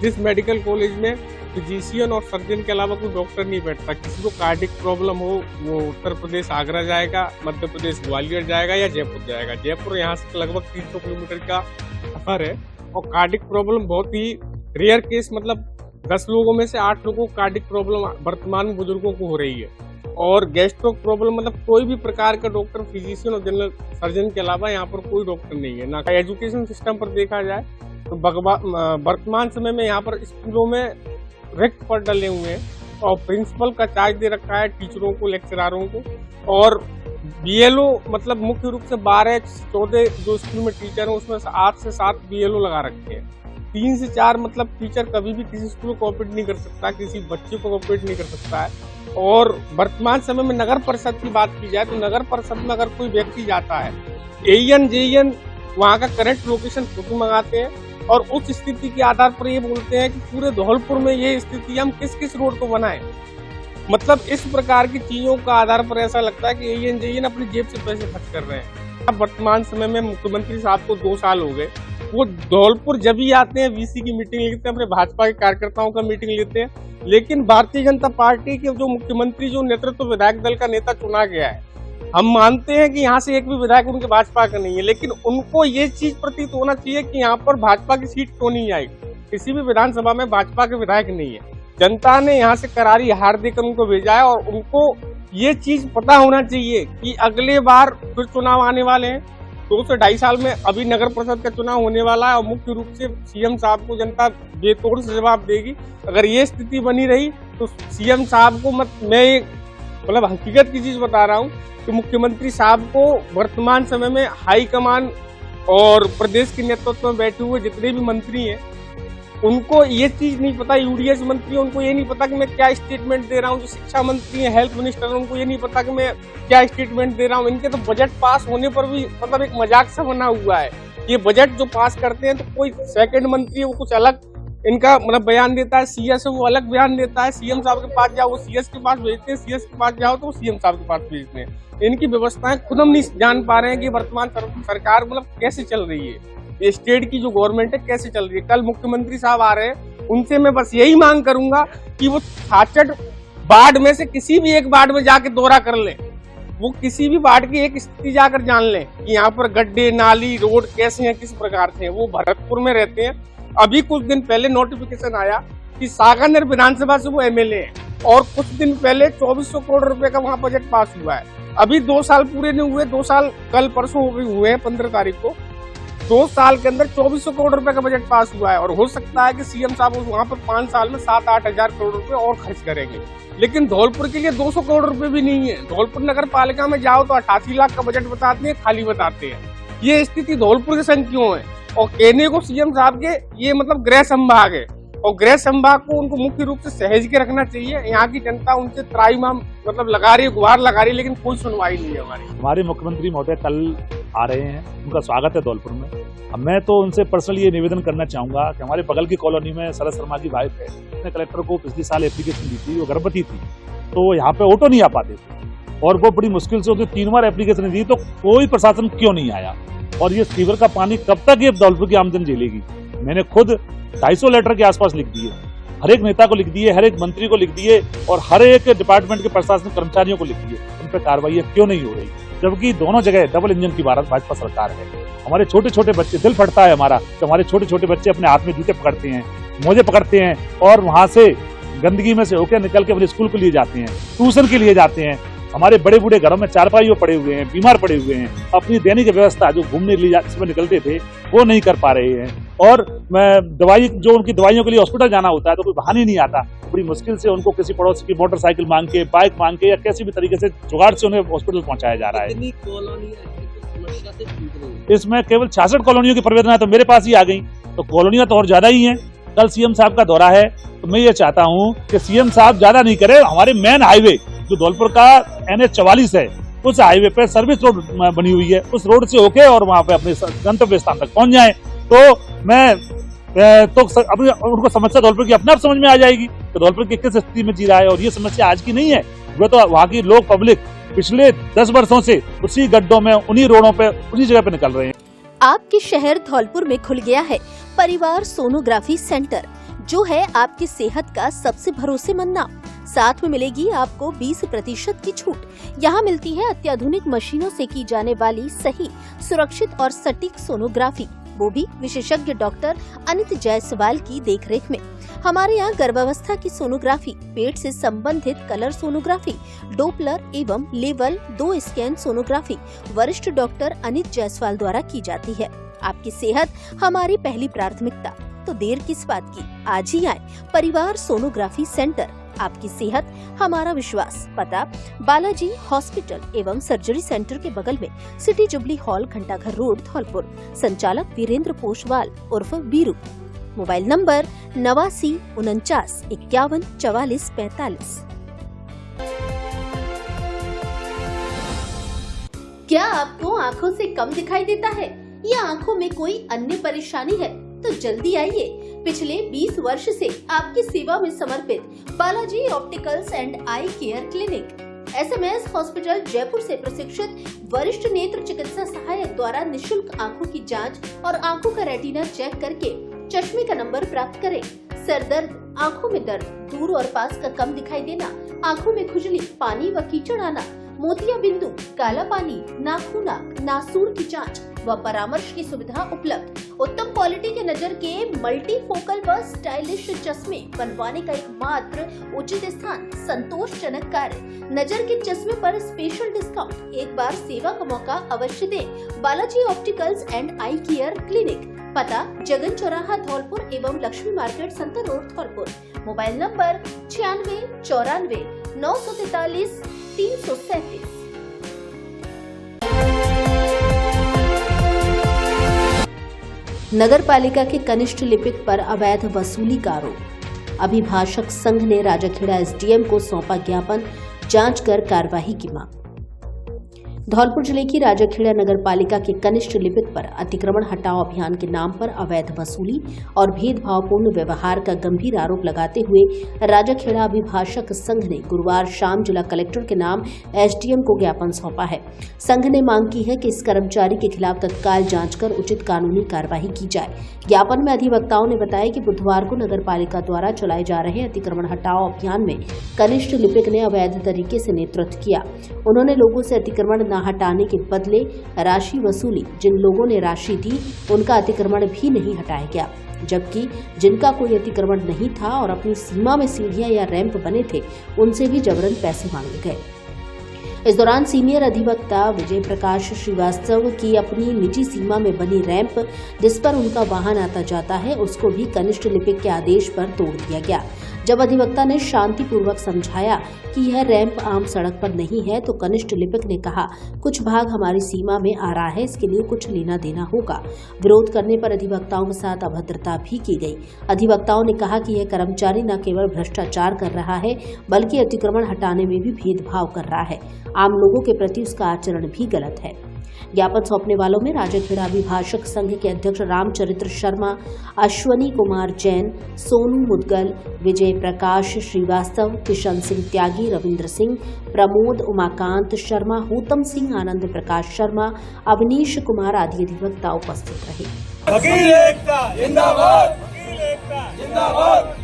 जिस मेडिकल कॉलेज में फिजिशियन और सर्जन के अलावा कोई डॉक्टर नहीं बैठता। किसी को कार्डिक प्रॉब्लम हो वो उत्तर प्रदेश आगरा जाएगा, मध्य प्रदेश ग्वालियर जाएगा या जयपुर जाएगा। जयपुर यहाँ से लगभग 300 किलोमीटर का सफर है और कार्डिक प्रॉब्लम बहुत ही रेयर केस, मतलब 10 लोगों में से 8 लोगों को कार्डिक प्रॉब्लम वर्तमान बुजुर्गों को हो रही है। और गैस्ट्रो प्रॉब्लम, मतलब कोई भी प्रकार का डॉक्टर फिजिशियन और जनरल सर्जन के अलावा यहाँ पर कोई डॉक्टर नहीं है ना। एजुकेशन सिस्टम पर देखा जाए तो वर्तमान समय में यहाँ पर स्कूलों में रिक्त पद डले हुए हैं और प्रिंसिपल का चार्ज दे रखा है टीचरों को, लेक्चरारों को। और बीएलओ मतलब मुख्य रूप से 12-14 जो स्कूल में टीचर हैं उसमें 8 से 7 बीएलओ लगा रखे हैं। 3 से 4 मतलब टीचर कभी भी किसी स्कूल को ऑपरेट नहीं कर सकता, किसी बच्चे को ऑपरेट नहीं कर सकता है। और वर्तमान समय में नगर परिषद की बात की जाए तो नगर परिषद में अगर कोई व्यक्ति जाता है, एईएन जेईएन वहाँ का करंट लोकेशन फोटो मंगाते हैं और उस स्थिति के आधार पर ये बोलते हैं कि पूरे धौलपुर में ये स्थिति हम किस किस रोड को बनाएं। मतलब इस प्रकार की चीजों का आधार पर ऐसा लगता है कि एईएन जेईएन अपनी जेब से पैसे खर्च कर रहे हैं। अब वर्तमान समय में मुख्यमंत्री साहब को 2 साल हो गए, वो धौलपुर जब भी आते हैं वीसी की मीटिंग लेते हैं, अपने भाजपा के कार्यकर्ताओं का मीटिंग लेते हैं, लेकिन भारतीय जनता पार्टी के जो मुख्यमंत्री जो नेतृत्व विधायक दल का नेता चुना गया है, हम मानते हैं कि यहाँ से एक भी विधायक उनके भाजपा का नहीं है, लेकिन उनको ये चीज प्रतीत होना चाहिए कि यहाँ पर भाजपा की सीट क्यों नहीं आई। किसी भी विधानसभा में भाजपा के विधायक नहीं है, जनता ने यहाँ से करारी हार देकर उनको भेजा है और उनको ये चीज पता होना चाहिए कि अगले बार फिर चुनाव आने वाले हैं। 2 से 2.5 साल में अभी नगर परिषद का चुनाव होने वाला है और मुख्य रूप से सीएम साहब को जनता बेतोड़ से जवाब देगी। अगर ये स्थिति बनी रही तो सीएम साहब को मैं मतलब हकीकत की चीज बता रहा हूँ कि मुख्यमंत्री साहब को वर्तमान समय में हाईकमान और प्रदेश के नेतृत्व में बैठे हुए जितने भी मंत्री हैं उनको ये चीज नहीं पता, यूडीएस मंत्री है उनको ये नहीं पता कि मैं क्या स्टेटमेंट दे रहा हूँ, जो शिक्षा मंत्री है, हेल्थ मिनिस्टर है, उनको ये नहीं पता कि मैं क्या स्टेटमेंट दे रहा हूँ। इनके तो बजट पास होने पर भी मतलब एक मजाक सा बना हुआ है। ये बजट जो पास करते हैं तो कोई सेकंड मंत्री है वो कुछ अलग इनका मतलब बयान देता है, सीएस है वो अलग बयान देता है, सीएम साहब के पास जाओ वो सीएस के पास भेजते हैं, सीएस के पास जाओ तो वो सीएम साहब के पास भेजते हैं। इनकी व्यवस्थाएं खुद हम नहीं जान पा रहे हैं कि वर्तमान सरकार मतलब कैसे चल रही है, ये स्टेट की जो गवर्नमेंट है कैसे चल रही है। कल मुख्यमंत्री साहब आ रहे हैं, उनसे मैं बस यही मांग करूंगा कि वो 66 वार्ड में से किसी भी एक वार्ड में जाके दौरा कर ले, वो किसी भी वार्ड की एक स्थिति जाकर जान लें कि यहाँ पर गड्ढे, नाली, रोड कैसे हैं, किस प्रकार से हैं। वो भरतपुर में रहते हैं। अभी कुछ दिन पहले नोटिफिकेशन आया कि सागानेर विधानसभा से वो एमएलए हैं और कुछ दिन पहले 2400 करोड़ रुपए का वहाँ बजट पास हुआ है। अभी 2 साल पूरे नहीं हुए, 2 साल कल परसों हुए हैं 15 तारीख को। 2 साल के अंदर 2400 करोड़ रुपए का बजट पास हुआ है और हो सकता है कि सीएम साहब वहाँ पर 5 साल में 7-8 हजार करोड़ रुपए और खर्च करेंगे। लेकिन धौलपुर के लिए 200 करोड़ रुपए भी नहीं है। धौलपुर नगर पालिका में जाओ तो 88 लाख का बजट बताते हैं, खाली बताते हैं। ये स्थिति धौलपुर के संग क्यों है? और कहने को सीएम साहब के ये मतलब गृह संभाग है और गृह संभाग को उनको मुख्य रूप से सहेज के रखना चाहिए। यहाँ की जनता उनसे त्राहिमाम मतलब लगा रही है, गुहार लगा रही है, लेकिन कोई सुनवाई नहीं है हमारे मुख्यमंत्री महोदय कल आ रहे हैं, उनका स्वागत है धौलपुर में। अब मैं तो उनसे पर्सनली ये निवेदन करना चाहूंगा कि हमारे बगल की कॉलोनी में शरद शर्मा की वाइफ है, उसने कलेक्टर को पिछले साल एप्लीकेशन दी थी, वो गर्भवती थी, तो यहाँ पे ऑटो नहीं आ पाते थे और वो बड़ी मुश्किल से 3 बार एप्लीकेशन दी, तो कोई प्रशासन क्यों नहीं आया? और ये सीवर का पानी कब तक ये धौलपुर की आमदन झेलेगी? मैंने खुद 250 लेटर के आसपास लिख दिए, हर एक नेता को लिख दिए, हर एक मंत्री को लिख दिए और हर एक डिपार्टमेंट के प्रशासनिक कर्मचारियों को लिख दिए। उन पर कार्रवाई क्यों नहीं हो रही? जबकि दोनों जगह डबल इंजन की भाजपा सरकार है। हमारे छोटे छोटे बच्चे, दिल फटता है हमारा कि हमारे छोटे छोटे बच्चे अपने हाथ में जूते पकड़ते हैं, मोजे पकड़ते हैं और वहां से गंदगी में से होकर निकल के अपने स्कूल के लिए जाते हैं, ट्यूशन के लिए जाते हैं। हमारे बड़े बूढ़े घरों में चारपाइयों पड़े हुए हैं, बीमार पड़े हुए हैं, अपनी दैनिक व्यवस्था जो घूमने के लिए इसमें निकलते थे वो नहीं कर पा रहे हैं। और दवाई जो उनकी दवाइयों के लिए हॉस्पिटल जाना होता है तो कोई बहाने नहीं आता, बड़ी मुश्किल से उनको किसी पड़ोस की मोटरसाइकिल मांग के, बाइक मांग के या किसी भी तरीके से जुगाड़ से उन्हें हॉस्पिटल पहुंचाया जा रहा है। इसमें केवल 66 कॉलोनियों की परिवेदना तो मेरे पास ही आ गई, तो कॉलोनियां तो और ज्यादा ही हैं। कल सीएम साहब का दौरा है तो मैं ये चाहता हूँ कि सीएम साहब ज्यादा नहीं करे, हमारे मेन हाईवे जो धौलपुर का NH-44 है उस हाईवे पे सर्विस रोड बनी हुई है, उस रोड से होके और वहां पे अपने गंतव्य स्थान तक पहुंच जाए तो उनको समस्या धौलपुर की अपने आप समझ में आ जाएगी कि धौलपुर की किस स्थिति में जी रहा है। और ये समस्या आज की नहीं है, वो तो वहाँ की लोग पब्लिक पिछले 10 वर्षों से उसी गड्ढों में, उन्हीं रोडों पे, उसी जगह पे निकल रहे हैं। आपके शहर धौलपुर में खुल गया है परिवार सोनोग्राफी सेंटर, जो है आपकी सेहत का सबसे भरोसेमंद नाम। साथ में मिलेगी आपको 20% की छूट। यहाँ मिलती है अत्याधुनिक मशीनों से की जाने वाली सही, सुरक्षित और सटीक सोनोग्राफी, वो भी विशेषज्ञ डॉक्टर अनित जायसवाल की देखरेख में। हमारे यहाँ गर्भावस्था की सोनोग्राफी, पेट से संबंधित कलर सोनोग्राफी, डोपलर एवं लेवल 2 स्कैन सोनोग्राफी वरिष्ठ डॉक्टर अनित जायसवाल द्वारा की जाती है। आपकी सेहत हमारी पहली प्राथमिकता, तो देर किस बात की, आज ही आए परिवार सोनोग्राफी सेंटर। आपकी सेहत हमारा विश्वास। पता बालाजी हॉस्पिटल एवं सर्जरी सेंटर के बगल में, सिटी जुबली हॉल, घंटाघर रोड, धौलपुर। संचालक वीरेंद्र पोषवाल उर्फ बीरू। Mobile number 89 49 51 44 45। क्या आपको आँखों से कम दिखाई देता है या आँखों में कोई अन्य परेशानी है? तो जल्दी आइए, पिछले 20 वर्ष से आपकी सेवा में समर्पित Balaji opticals and eye care clinic SMS hospital Jaipur से प्रशिक्षित वरिष्ठ नेत्र चिकित्सा सहायक द्वारा निशुल्क आंखों की जांच और आंखों का रेटिना चेक करके चश्मे का नंबर प्राप्त करें। सर दर्द, आंखों में दर्द, दूर और पास का कम दिखाई देना, आंखों में खुजली, पानी व कीचड़ आना, मोतिया बिंदु, काला पानी, नाखूना, नासूर की जांच व परामर्श की सुविधा उपलब्ध। उत्तम क्वालिटी के नजर के मल्टी फोकल व स्टाइलिश चश्मे बनवाने का एकमात्र उचित स्थान, संतोषजनक कार्य। नजर के चश्मे पर स्पेशल डिस्काउंट। एक बार सेवा का मौका अवश्य दें। Balaji opticals and eye care clinic, पता जगन चौराहा धौलपुर एवं Lakshmi market Santar road Dhaulpur. Mobile number 96 94 943 337। नगर पालिका के कनिष्ठ लिपिक पर अवैध वसूली का आरोप। अभिभाषक संघ ने राजाखेड़ा SDM को सौंपा ज्ञापन, जांच कर कार्रवाई की मांग। धौलपुर जिले की राजाखेड़ा नगर पालिका के कनिष्ठ लिपिक पर अतिक्रमण हटाओ अभियान के नाम पर अवैध वसूली और भेदभावपूर्ण व्यवहार का गंभीर आरोप लगाते हुए राजाखेड़ा अभिभाषक संघ ने गुरुवार शाम जिला कलेक्टर के नाम एसडीएम को ज्ञापन सौंपा है। संघ ने मांग की है कि इस कर्मचारी के खिलाफ तत्काल जांच कर उचित कानूनी कार्यवाही की जाए। ज्ञापन में अधिवक्ताओं ने बताया कि बुधवार को नगर पालिका द्वारा चलाए जा रहे अतिक्रमण हटाओ अभियान में कनिष्ठ लिपिक ने अवैध तरीके से नेतृत्व किया। उन्होंने लोगों से अतिक्रमण न हटाने के बदले राशि वसूली। जिन लोगों ने राशि दी उनका अतिक्रमण भी नहीं हटाया गया, जबकि जिनका कोई अतिक्रमण नहीं था और अपनी सीमा में सीढ़ियां या रैंप बने थे उनसे भी जबरन पैसे मांगे गए। इस दौरान सीनियर अधिवक्ता विजय प्रकाश श्रीवास्तव की अपनी निजी सीमा में बनी रैंप जिस पर उनका वाहन आता जाता है उसको भी कनिष्ठ लिपिक के आदेश पर तोड़ दिया गया। जब अधिवक्ता ने शांतिपूर्वक समझाया कि यह रैंप आम सड़क पर नहीं है तो कनिष्ठ लिपिक ने कहा कुछ भाग हमारी सीमा में आ रहा है, इसके लिए कुछ लेना देना होगा। विरोध करने पर अधिवक्ताओं के साथ अभद्रता भी की गई। अधिवक्ताओं ने कहा कि यह कर्मचारी न केवल भ्रष्टाचार कर रहा है बल्कि अतिक्रमण हटाने में भी भेदभाव कर रहा है। आम लोगों के प्रति उसका आचरण भी गलत है। ज्ञापन सौंपने वालों में राजाखेड़ा अभिभाषक संघ के अध्यक्ष रामचरित्र शर्मा, अश्वनी कुमार जैन, सोनू मुदगल, विजय प्रकाश श्रीवास्तव, किशन सिंह त्यागी, रविंद्र सिंह, प्रमोद उमाकांत शर्मा, होतम सिंह, आनंद प्रकाश शर्मा, अवनीश कुमार आदि अधिवक्ता उपस्थित रहे। वकील एकता जिंदाबाद, वकील एकता जिंदाबाद।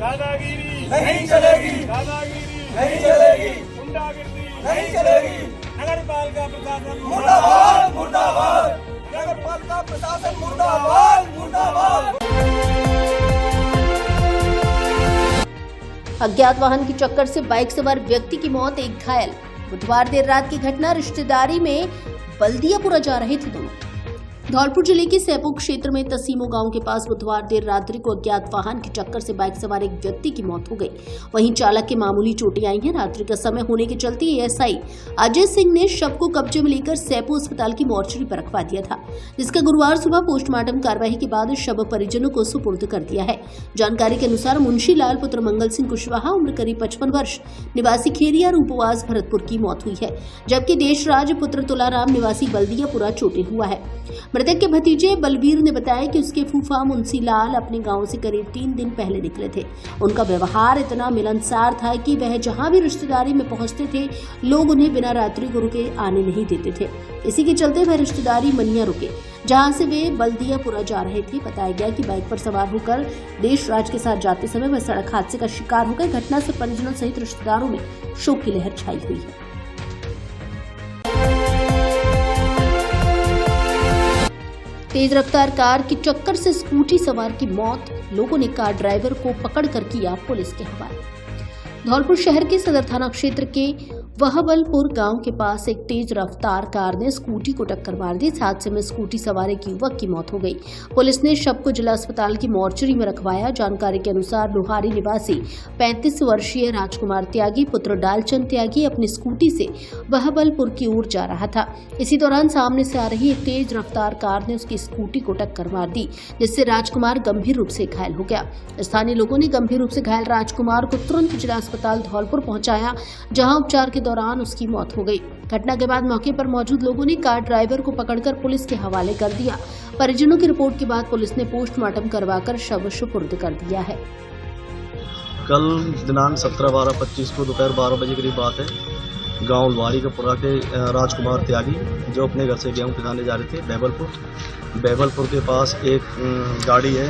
दादागिरी नहीं चलेगी, दादागिरी नहीं चलेगी, गुंडागिरी नहीं चलेगी। नगर पालिका प्रशासन मुर्दाबाद, मुर्दाबाद। नगर पालिका प्रशासन मुर्दाबाद, मुर्दाबाद। अज्ञात वाहन की टक्कर से बाइक सवार व्यक्ति की मौत, एक घायल। बुधवार देर रात की घटना, रिश्तेदारी में बल्दियापुरा जा रहे थे दोनों। धौलपुर जिले के सैपो क्षेत्र में तसीमो गांव के पास बुधवार देर रात्रि को अज्ञात वाहन की टक्कर से बाइक सवार एक व्यक्ति की मौत हो गई। वहीं चालक के मामूली चोटें आई हैं। रात्रि का समय होने के चलते एएसआई अजय सिंह ने शव को कब्जे में लेकर सैपो अस्पताल की मोर्चरी पर रखवा दिया था, जिसका गुरुवार सुबह पोस्टमार्टम कार्यवाही के बाद शव परिजनों को सुपुर्द कर दिया है। जानकारी के अनुसार मुंशी लाल पुत्र मंगल सिंह कुशवाहा, उम्र करीब 55 वर्ष, निवासी खेरिया उपवास भरतपुर की मौत हुई है, जबकि देशराज पुत्र तुलाराम निवासी बल्दियापुरा चोटें हुआ है। मृतक के भतीजे बलबीर ने बताया कि उसके फूफा मुंशी लाल अपने गांव से करीब 3 दिन पहले निकले थे। उनका व्यवहार इतना मिलनसार था कि वह जहां भी रिश्तेदारी में पहुंचते थे लोग उन्हें बिना रात्रि गुरु के आने नहीं देते थे। इसी के चलते वह रिश्तेदारी मनिया रुके, जहां से वे बल्दियापुरा जा रहे थे। बताया गया कि बाइक पर सवार होकर देशराज के साथ जाते समय वह सड़क हादसे का शिकार हो गए। घटना से परिजनों सहित रिश्तेदारों में शोक की लहर छाई हुई है। तेज रफ्तार कार की टक्कर से स्कूटी सवार की मौत, लोगों ने कार ड्राइवर को पकड़कर किया पुलिस के हवाले। धौलपुर शहर के सदर थाना क्षेत्र के वहबलपुर गांव के पास एक तेज रफ्तार कार ने स्कूटी को टक्कर मार दी। इस हादसे में स्कूटी सवार एक युवक की मौत हो गई। पुलिस ने शव को जिला अस्पताल की मोर्चरी में रखवाया। जानकारी के अनुसार लोहारी निवासी 35 वर्षीय राजकुमार त्यागी पुत्र डालचंद त्यागी अपनी स्कूटी से वहबलपुर की ओर जा रहा था। इसी दौरान सामने से आ रही एक तेज रफ्तार कार ने उसकी स्कूटी को टक्कर मार दी, जिससे राजकुमार गंभीर रूप से घायल हो गया। स्थानीय लोगों ने गंभीर रूप से घायल राजकुमार को तुरंत जिला अस्पताल धौलपुर पहुंचाया, जहां उपचार के दौरान उसकी मौत हो गई। घटना के बाद मौके पर मौजूद लोगों ने कार ड्राइवर को पकड़कर पुलिस के हवाले कर दिया। परिजनों की रिपोर्ट के बाद पुलिस ने पोस्टमार्टम करवाकर शव सुपुर्द कर दिया है। कल दिनांक 17/12/25 को दोपहर 12 बजे करीब बात है। गांव लवाड़ी का पुरा के राजकुमार त्यागी जो अपने घर से गेहूं पिसाने जा रहे थे बैबलपुर के पास एक गाड़ी है,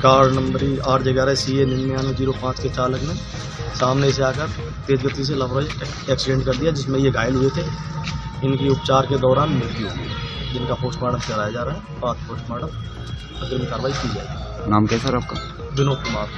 कार नंबर 811 CA 9905 के चालक ने सामने से आकर तेज गति से लापरवाही एक्सीडेंट कर दिया, जिसमें ये घायल हुए थे। इनकी उपचार के दौरान मृत्यु हुई, जिनका पोस्टमार्टम कराया जा रहा है। बाद पोस्टमार्टम अग्रिम कार्रवाई की जाएगी। नाम क्या सर आपका? विनोद कुमार।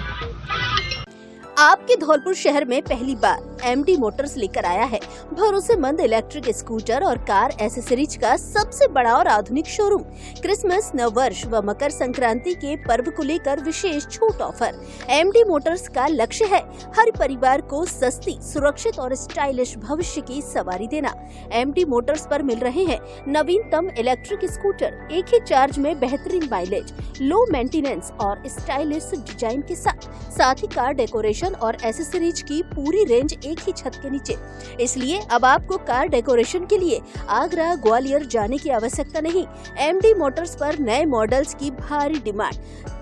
आपके धौलपुर शहर में पहली बार MD मोटर्स लेकर आया है भरोसेमंद इलेक्ट्रिक स्कूटर और कार एसेसरीज का सबसे बड़ा और आधुनिक शोरूम। क्रिसमस, नववर्ष व मकर संक्रांति के पर्व को लेकर विशेष छूट ऑफर। MD मोटर्स का लक्ष्य है हर परिवार को सस्ती, सुरक्षित और स्टाइलिश भविष्य की सवारी देना। MD मोटर्स पर मिल रहे हैं नवीनतम इलेक्ट्रिक स्कूटर, एक ही चार्ज में बेहतरीन माइलेज, लो मेंटेनेंस और स्टाइलिश डिजाइन के साथ ही कार डेकोरेशन और एसेसरीज की पूरी रेंज एक ही छत के नीचे। इसलिए अब आपको कार डेकोरेशन के लिए आगरा ग्वालियर जाने की आवश्यकता नहीं। एमडी मोटर्स पर नए मॉडल्स की भारी डिमांड,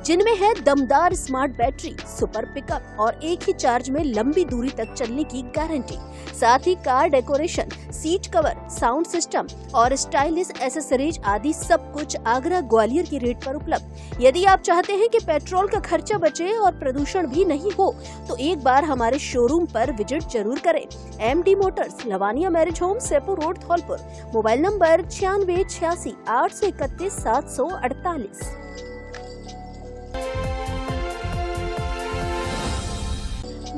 जिनमें है दमदार स्मार्ट बैटरी, सुपर पिकअप और एक ही चार्ज में लंबी दूरी तक चलने की गारंटी। साथ ही car decoration, seat cover, sound system और स्टाइलिश एसेसरीज आदि सब कुछ आगरा ग्वालियर की रेट पर उपलब्ध। यदि आप चाहते हैं कि पेट्रोल का खर्चा बचे और प्रदूषण भी नहीं हो, तो एक बार हमारे शोरूम पर विजिट जरूर करें। MD motors, Lavania marriage home, Sepur road, Dhaulpur. Mobile number 9686 831 748।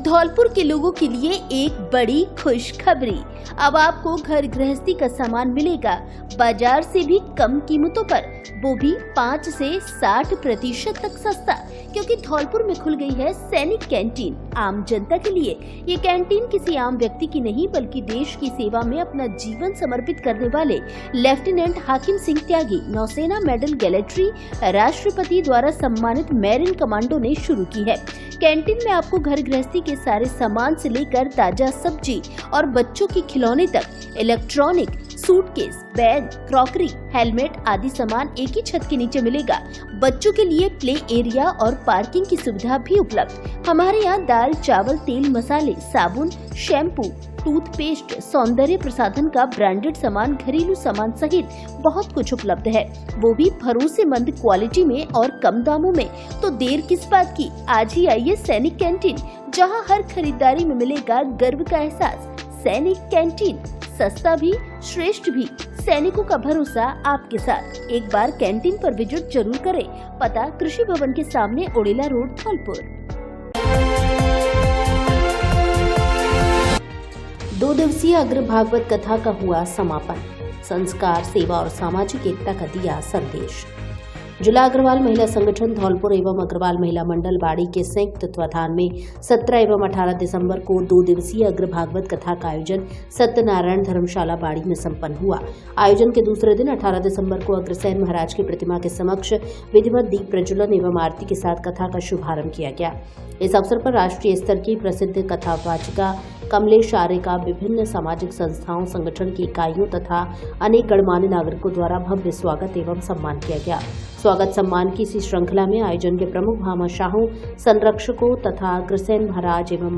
Dhaulpur के लोगों के लिए एक बड़ी खुशखबरी। अब आपको घर गृहस्थी का सामान मिलेगा बाजार से भी कम कीमतों पर, वो भी 5 से 60% तक सस्ता, क्योंकि धौलपुर में खुल गई है सैनिक कैंटीन आम जनता के लिए। ये कैंटीन किसी आम व्यक्ति की नहीं, बल्कि देश की सेवा में अपना जीवन समर्पित करने वाले लेफ्टिनेंट हाकिम सिंह त्यागी, नौसेना मेडल गैलेट्री, राष्ट्रपति द्वारा सम्मानित मैरिन कमांडो ने शुरू की है। कैंटीन में आपको घर गृहस्थी के सारे सामान से लेकर ताजा सब्जी और बच्चों के खिलौने तक, electronic, suitcase, bag, crockery, helmet आदि सामान एक ही छत के नीचे मिलेगा। बच्चों के लिए प्ले एरिया और पार्किंग की सुविधा भी उपलब्ध। हमारे यहाँ दाल, चावल, तेल, मसाले, साबुन, शैम्पू, टूथपेस्ट, सौंदर्य प्रसाधन का ब्रांडेड सामान, घरेलू सामान सहित बहुत कुछ उपलब्ध है, वो भी भरोसेमंद क्वालिटी में और कम दामों में। तो देर किस बात की, आज ही आइए सैनिक कैंटीन, जहां हर खरीदारी में मिलेगा गर्व का एहसास। सैनिक कैंटीन, सस्ता भी, श्रेष्ठ भी, सैनिकों का भरोसा आपके साथ। एक बार कैंटीन पर विजिट जरूर करें। पता कृषि भवन के सामने, ओडेला रोड, धौलपुर। 2 दिवसीय अग्र भागवत कथा का हुआ समापन। संस्कार, सेवा और सामाजिक एकता का दिया संदेश। जिला अग्रवाल महिला संगठन धौलपुर एवं अग्रवाल महिला मंडल बाड़ी के संयुक्त तत्वाधान में 17 एवं 18 दिसंबर को 2 दिवसीय अग्र भागवत कथा का आयोजन सत्यनारायण धर्मशाला बाड़ी में संपन्न हुआ। आयोजन के दूसरे दिन 18 दिसंबर को अग्रसेन महाराज की प्रतिमा के समक्ष विधिवत दीप प्रज्वलन एवं आरती के साथ कथा का शुभारंभ किया गया। इस अवसर पर राष्ट्रीय स्तर की प्रसिद्ध कथावाचिका कमलेश आर्य का विभिन्न सामाजिक संस्थाओं, संगठन की इकाइयों तथा अनेक गणमान्य नागरिकों द्वारा भव्य स्वागत एवं सम्मान किया गया। स्वागत सम्मान की इसी श्रृंखला में आयोजन के प्रमुख भामाशाहों, संरक्षकों तथा अग्रसेन महाराज एवं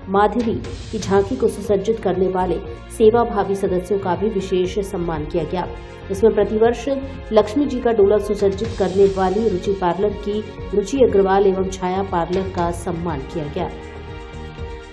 माधवी की झांकी को सुसज्जित करने वाले सेवाभावी सदस्यों का भी विशेष सम्मान किया गया। इसमें प्रतिवर्ष लक्ष्मी जी का डोला सुसज्जित करने वाली रुचि पार्लर की रुचि अग्रवाल एवं छाया पार्लर का सम्मान किया गया।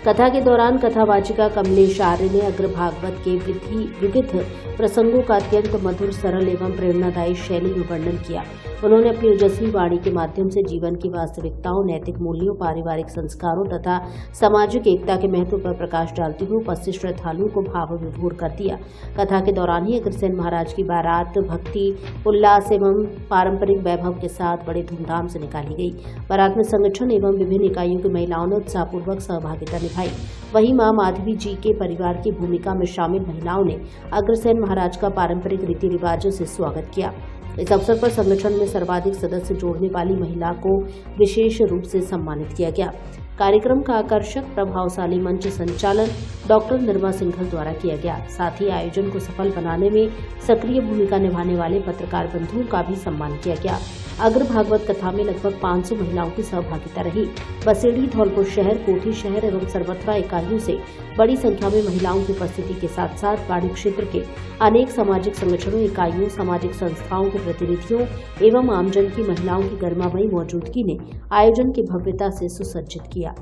कथा के दौरान कथावाचिका कमलेश आर्य ने अग्र भागवत के विविध प्रसंगों का अत्यंत मधुर, सरल एवं प्रेरणादायी शैली में वर्णन किया। उन्होंने अपनी ओजस्वी वाणी के माध्यम से जीवन की वास्तविकताओं, नैतिक मूल्यों, पारिवारिक संस्कारों तथा सामाजिक एकता के महत्व पर प्रकाश डालते हुए उपस्थित श्रद्धालुओं को भाव विभोर कर दिया। कथा के दौरान ही अग्रसेन महाराज की बारात भक्ति, उल्लास एवं पारंपरिक वैभव के साथ बड़े धूमधाम से निकाली गई। बारात में संगठन एवं विभिन्न इकाइयों की महिलाओं ने उत्साहपूर्वक सहभागिता निभाई। वहीं मां माधवी जी के परिवार की भूमिका में शामिल महिलाओं ने अग्रसेन महाराज का पारंपरिक रीति रिवाजों से स्वागत किया। इस अवसर पर संगठन में सर्वाधिक सदस्य जोड़ने वाली महिला को विशेष रूप से सम्मानित किया गया। कार्यक्रम का आकर्षक प्रभावशाली मंच संचालन डॉक्टर निर्मा सिंघल द्वारा किया गया। साथ ही आयोजन को सफल बनाने में सक्रिय भूमिका निभाने वाले पत्रकार बंधुओं का भी सम्मान किया गया। अग्र भागवत कथा में लगभग 500 महिलाओं की सहभागिता रही। बसेड़ी, धौलपुर शहर, कोठी शहर एवं सर्वत्रा इकाइयों से बड़ी संख्या में महिलाओं की उपस्थिति के साथ साथ बाड़ी क्षेत्र के अनेक सामाजिक संगठनों, इकाइयों, सामाजिक संस्थाओं के प्रतिनिधियों एवं आमजन की महिलाओं की गरिमामयी मौजूदगी ने आयोजन की भव्यता से सुसज्जित किया।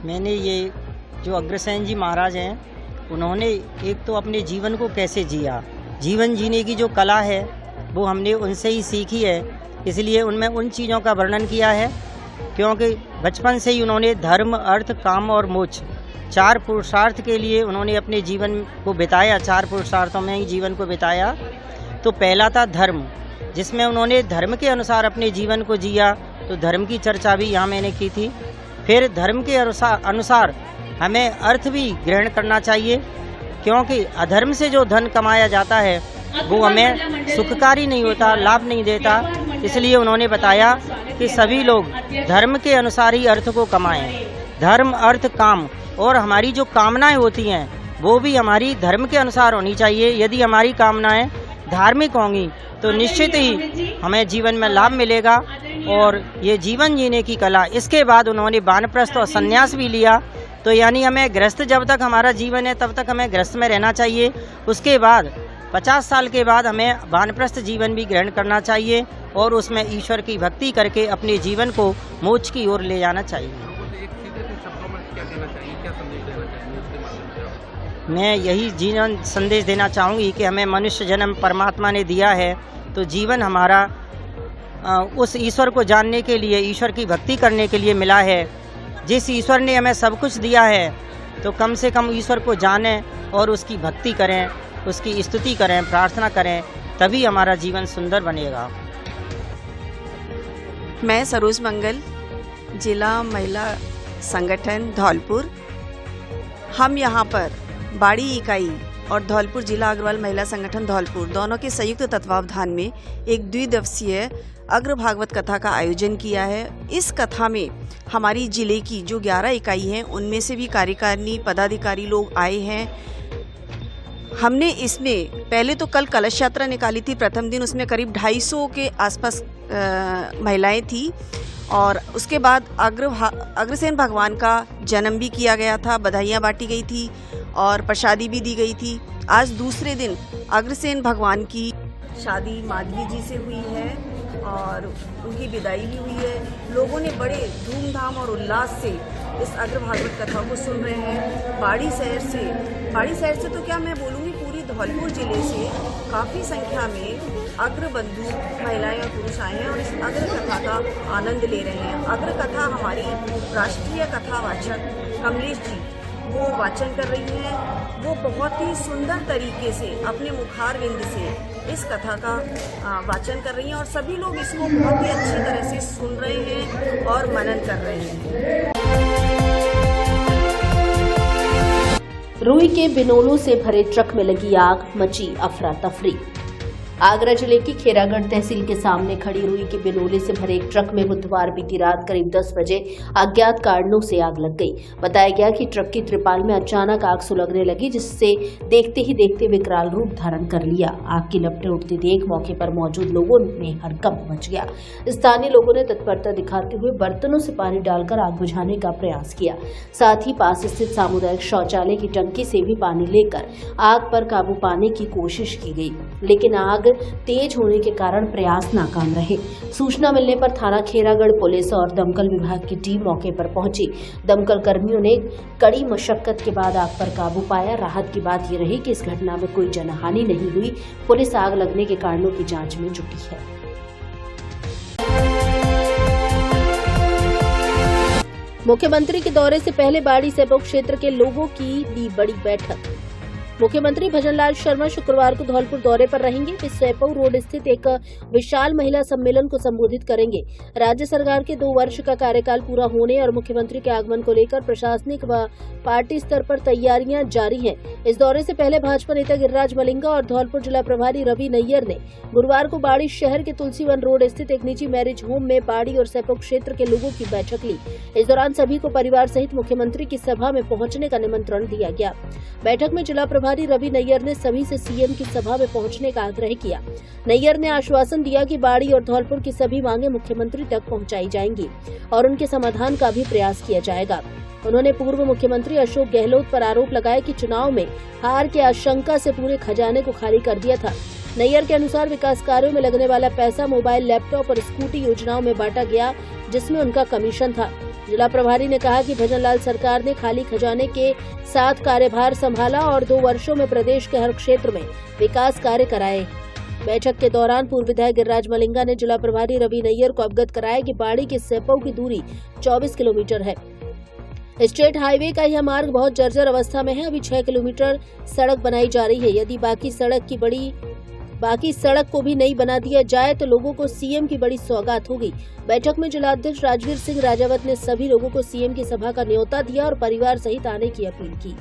मैंने ये जो अग्रसेन जी महाराज हैं, उन्होंने एक तो अपने जीवन को कैसे जिया, जीवन जीने की जो कला है वो हमने उनसे ही सीखी है। इसलिए उनमें उन चीज़ों का वर्णन किया है, क्योंकि बचपन से ही उन्होंने धर्म, अर्थ, काम और मोक्ष 4 पुरुषार्थ के लिए उन्होंने अपने जीवन को बिताया। 4 पुरुषार्थों में ही जीवन को बिताया। तो पहला था धर्म, जिसमें उन्होंने धर्म के अनुसार अपने जीवन को जिया। तो धर्म की चर्चा भी यहाँ मैंने की थी। फिर धर्म के अनुसार हमें अर्थ भी ग्रहण करना चाहिए, क्योंकि अधर्म से जो धन कमाया जाता है वो हमें सुखकारी नहीं होता, लाभ नहीं देता। इसलिए उन्होंने बताया कि सभी लोग धर्म के अनुसार ही अर्थ को कमाएं। धर्म, अर्थ, काम और हमारी जो कामनाएं होती हैं वो भी हमारी धर्म के अनुसार होनी चाहिए। यदि हमारी कामनाएं धार्मिक होंगी तो निश्चित ही हमें जीवन में लाभ मिलेगा और ये जीवन जीने की कला। इसके बाद उन्होंने वानप्रस्थ और संन्यास भी लिया। तो यानी हमें गृहस्थ, जब तक हमारा जीवन है तब तक हमें गृहस्थ में रहना चाहिए। उसके बाद 50 साल के बाद हमें वानप्रस्थ जीवन भी ग्रहण करना चाहिए और उसमें ईश्वर की भक्ति करके अपने जीवन को मोक्ष की ओर ले जाना चाहिए। मैं यही जीवन संदेश देना चाहूँगी कि हमें मनुष्य जन्म परमात्मा ने दिया है, तो जीवन हमारा उस ईश्वर को जानने के लिए, ईश्वर की भक्ति करने के लिए मिला है। जिस ईश्वर ने हमें सब कुछ दिया है तो कम से कम ईश्वर को जानें और उसकी भक्ति करें, उसकी स्तुति करें, प्रार्थना करें, तभी हमारा जीवन सुंदर बनेगा। मैं सरोज मंगल, जिला महिला संगठन धौलपुर। हम यहाँ पर बाड़ी इकाई और धौलपुर जिला अग्रवाल महिला संगठन धौलपुर दोनों के संयुक्त तत्वावधान में एक द्विदिवसीय अग्र भागवत कथा का आयोजन किया है। इस कथा में हमारी जिले की जो 11 इकाई हैं उनमें से भी कार्यकारिणी पदाधिकारी लोग आए हैं। हमने इसमें पहले तो कल कलश यात्रा निकाली थी, प्रथम दिन उसमें करीब 250 के आसपास महिलाएं थी और उसके बाद अग्रसेन भगवान का जन्म भी किया गया था, बधाइयाँ बांटी गई थी और प्रसादी भी दी गई थी। आज दूसरे दिन अग्रसेन भगवान की शादी माधवी जी से हुई है और उनकी विदाई भी हुई है। लोगों ने बड़े धूमधाम और उल्लास से इस अग्र भागवत कथा को सुन रहे हैं। बाड़ी शहर से तो क्या मैं बोलूँगी, पूरी धौलपुर जिले से काफ़ी संख्या में अग्र बंधु महिलाएं और पुरुष आए हैं और इस अग्र कथा का आनंद ले रहे हैं। अग्र कथा हमारी राष्ट्रीय कथावाचक कमलेश जी वो वाचन कर रही हैं। वो बहुत ही सुंदर तरीके से अपने मुखारविंद से इस कथा का वाचन कर रही हैं और सभी लोग इसको बहुत ही अच्छी तरह से सुन रहे हैं और मनन कर रहे हैं। रुई के बिनोलों से भरे ट्रक में लगी आग, मची अफरा तफरी। आगरा जिले की खेरागढ़ तहसील के सामने खड़ी रुई के बिनोले से भरे एक ट्रक में बुधवार बीती रात करीब 10 बजे अज्ञात कारणों से आग लग गई। बताया गया कि ट्रक की त्रिपाल में अचानक आग सुलगने लगी, जिससे देखते ही देखते विकराल रूप धारण कर लिया। आग की लपटें उठती देख मौके पर मौजूद लोगों में हड़कंप मच गया। स्थानीय लोगों ने तत्परता दिखाते हुए बर्तनों से पानी डालकर आग बुझाने का प्रयास किया। साथ ही पास स्थित सामुदायिक शौचालय की टंकी से भी पानी लेकर आग पर काबू पाने की कोशिश की गई, लेकिन आग तेज होने के कारण प्रयास नाकाम रहे। सूचना मिलने पर थाना खेरागढ़ पुलिस और दमकल विभाग की टीम मौके पर पहुंची। दमकल कर्मियों ने कड़ी मशक्कत के बाद आग पर काबू पाया। राहत की बात यह रही कि इस घटना में कोई जनहानि नहीं हुई। पुलिस आग लगने के कारणों की जांच में जुटी है। मुख्यमंत्री के दौरे से पहले बाड़ी सेपो क्षेत्र के लोगों की ली बड़ी बैठक। मुख्यमंत्री भजनलाल शर्मा शुक्रवार को धौलपुर दौरे पर रहेंगे। वे सेपो रोड स्थित एक विशाल महिला सम्मेलन को संबोधित करेंगे। राज्य सरकार के 2 वर्ष का कार्यकाल पूरा होने और मुख्यमंत्री के आगमन को लेकर प्रशासनिक व पार्टी स्तर पर तैयारियां जारी हैं। इस दौरे से पहले भाजपा नेता गिरिराज मलिंगा और धौलपुर जिला प्रभारी रवि नैयर ने गुरुवार को बाड़ी शहर के तुलसीवन रोड स्थित एक निजी मैरिज होम में बाड़ी और सेपो क्षेत्र के लोगों की बैठक ली। इस दौरान सभी को परिवार सहित मुख्यमंत्री की सभा में पहुंचने का निमंत्रण दिया गया। बैठक में जिला प्रभारी रवि नैयर ने सभी से सीएम की सभा में पहुंचने का आग्रह किया। नैयर ने आश्वासन दिया कि बाड़ी और धौलपुर की सभी मांगे मुख्यमंत्री तक पहुंचाई जाएंगी और उनके समाधान का भी प्रयास किया जाएगा। उन्होंने पूर्व मुख्यमंत्री अशोक गहलोत पर आरोप लगाया कि चुनाव में हार के आशंका से पूरे खजाने को खाली कर दिया था। नैयर के अनुसार विकास कार्यों में लगने वाला पैसा मोबाइल, लैपटॉप और स्कूटी योजनाओं में बांटा गया, जिसमें उनका कमीशन था। जिला प्रभारी ने कहा कि भजनलाल सरकार ने खाली खजाने के साथ कार्यभार संभाला और 2 वर्षों में प्रदेश के हर क्षेत्र में विकास कार्य कराए। बैठक के दौरान पूर्व विधायक गिरिराज मलिंगा ने जिला प्रभारी रवि नैयर को अवगत कराया कि बाड़ी के सेपो की दूरी 24 किलोमीटर है। स्टेट हाईवे का यह मार्ग बहुत जर्जर अवस्था में है। अभी 6 किलोमीटर सड़क बनाई जा रही है। यदि बाकी सड़क को भी नहीं बना दिया जाए तो लोगों को सीएम की बड़ी सौगात होगी। बैठक में जिलाध्यक्ष राजवीर सिंह राजावत ने सभी लोगों को सीएम की सभा का न्योता दिया और परिवार सहित आने की अपील की।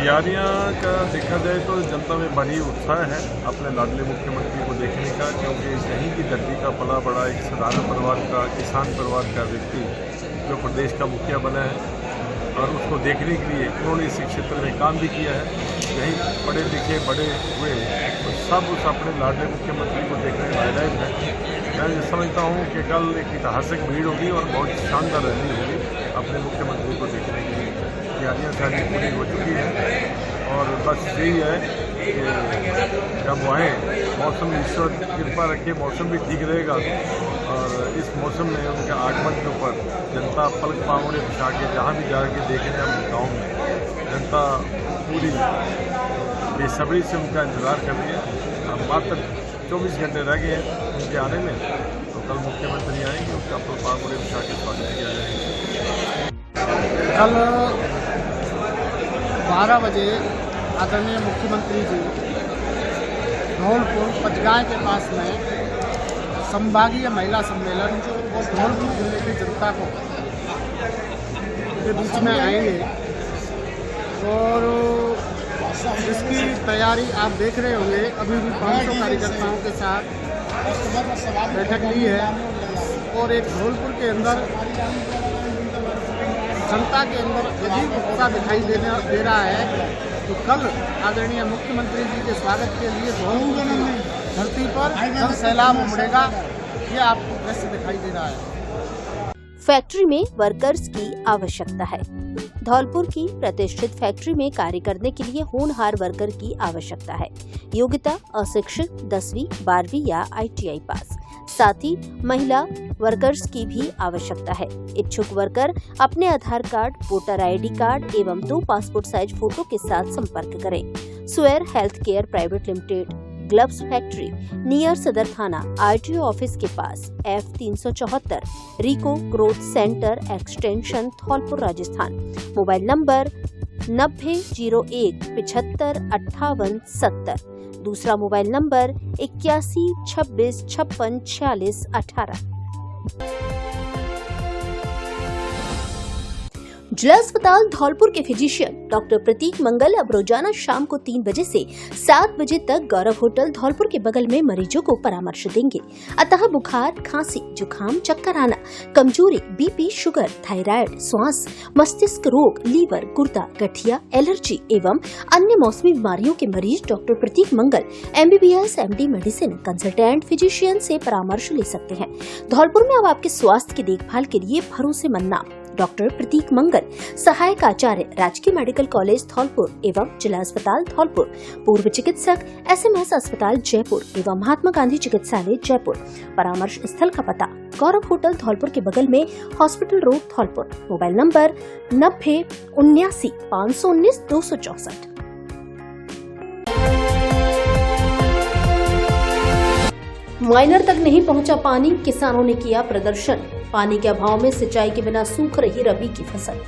तैयारियां का देखा जाए तो जनता में बड़ी उत्साह है अपने लाडले मुख्यमंत्री को देखने का, क्योंकि यहीं की धरती का पला बड़ा एक साधारण परिवार का, किसान परिवार का व्यक्ति जो प्रदेश का मुखिया बना है और उसको देखने के लिए उन्होंने इस क्षेत्र में काम भी किया है। यहीं पढ़े लिखे बड़े हुए तो सब उस अपने लाडले मुख्यमंत्री को देखने में लायक है। मैं समझता हूँ कि कल एक ऐतिहासिक भीड़ होगी और बहुत शानदार रैली होगी अपने मुख्यमंत्री को देखने के लिए। तैयारियाँ सारी पूरी हो चुकी हैं और बस यही है कि जब वो आए मौसम ईश्वर कृपा रखे, मौसम भी ठीक रहेगा और इस मौसम में उनके आगमन के ऊपर जनता पलक पावड़े बिछा के जहाँ भी जाके देखें हम गाँव में जनता पूरी बेसब्री से उनका इंतज़ार कर रही है। अब मात्र 24 घंटे रह गए हैं उनके आने में, तो कल मुख्यमंत्री आएंगे, उसका पावड़े बिछा के स्वागत किया जाएगा। कल 12 बजे आदरणीय मुख्यमंत्री जी धौलपुर पचगांव के पास में संभागीय महिला सम्मेलन और धौलपुर जिले की जनता को के बीच में आएंगे और इसकी तैयारी आप देख रहे होंगे। अभी भी 500 कार्यकर्ताओं के साथ बैठक ली है और एक धौलपुर के अंदर जनता के अंदर यदि उत्साह दिखाई दे रहा है तो कल आदरणीय मुख्यमंत्री जी के स्वागत के लिए धौलपुर की धरती पर जन सैलाब उमड़ेगा, ये आपको दृश्य दिखाई दे रहा है। फैक्ट्री में वर्कर्स की आवश्यकता है। धौलपुर की प्रतिष्ठित फैक्ट्री में कार्य करने के लिए होनहार वर्कर की आवश्यकता है। योग्यता अशिक्षित 10वीं 12वीं या ITI पास। साथ ही महिला वर्कर्स की भी आवश्यकता है। इच्छुक वर्कर अपने Aadhaar card, voter ID card एवं 2 पासपोर्ट साइज फोटो के साथ संपर्क करें। Square health care private limited, gloves factory, near सदर थाना, RTO ऑफिस के पास, F374, RIICO growth centre extension, Dhaulpur, Rajasthan. Mobile number 9001 75 58 70। दूसरा मोबाइल नंबर 81 26 56 46 18। जिला अस्पताल धौलपुर के फिजिशियन डॉक्टर प्रतीक मंगल अब रोजाना शाम को 3 बजे से 7 बजे तक गौरव होटल धौलपुर के बगल में मरीजों को परामर्श देंगे। अतः बुखार, खांसी, जुकाम, चक्कर आना, कमजोरी, BP, शुगर, थायराइड, श्वास, मस्तिष्क रोग, लीवर, गुर्दा, गठिया, एलर्जी एवं अन्य मौसमी बीमारियों के मरीज डॉक्टर प्रतीक मंगल MBBS MD medicine consultant physician से परामर्श ले सकते हैं। धौलपुर में अब आपके स्वास्थ्य की देखभाल के लिए भरोसेमंद नाम डॉक्टर प्रतीक मंगल, सहायक आचार्य, राजकीय मेडिकल कॉलेज धौलपुर एवं जिला अस्पताल धौलपुर, पूर्व चिकित्सक SMS अस्पताल जयपुर एवं महात्मा गांधी चिकित्सालय जयपुर। परामर्श स्थल का पता गौरव होटल धौलपुर के बगल में hospital road Dhaulpur. Mobile number 90 79 519 264। Minor तक नहीं पहुंचा पानी, किसानों ने किया प्रदर्शन। पानी के अभाव में सिंचाई के बिना सूख रही रबी की फसल।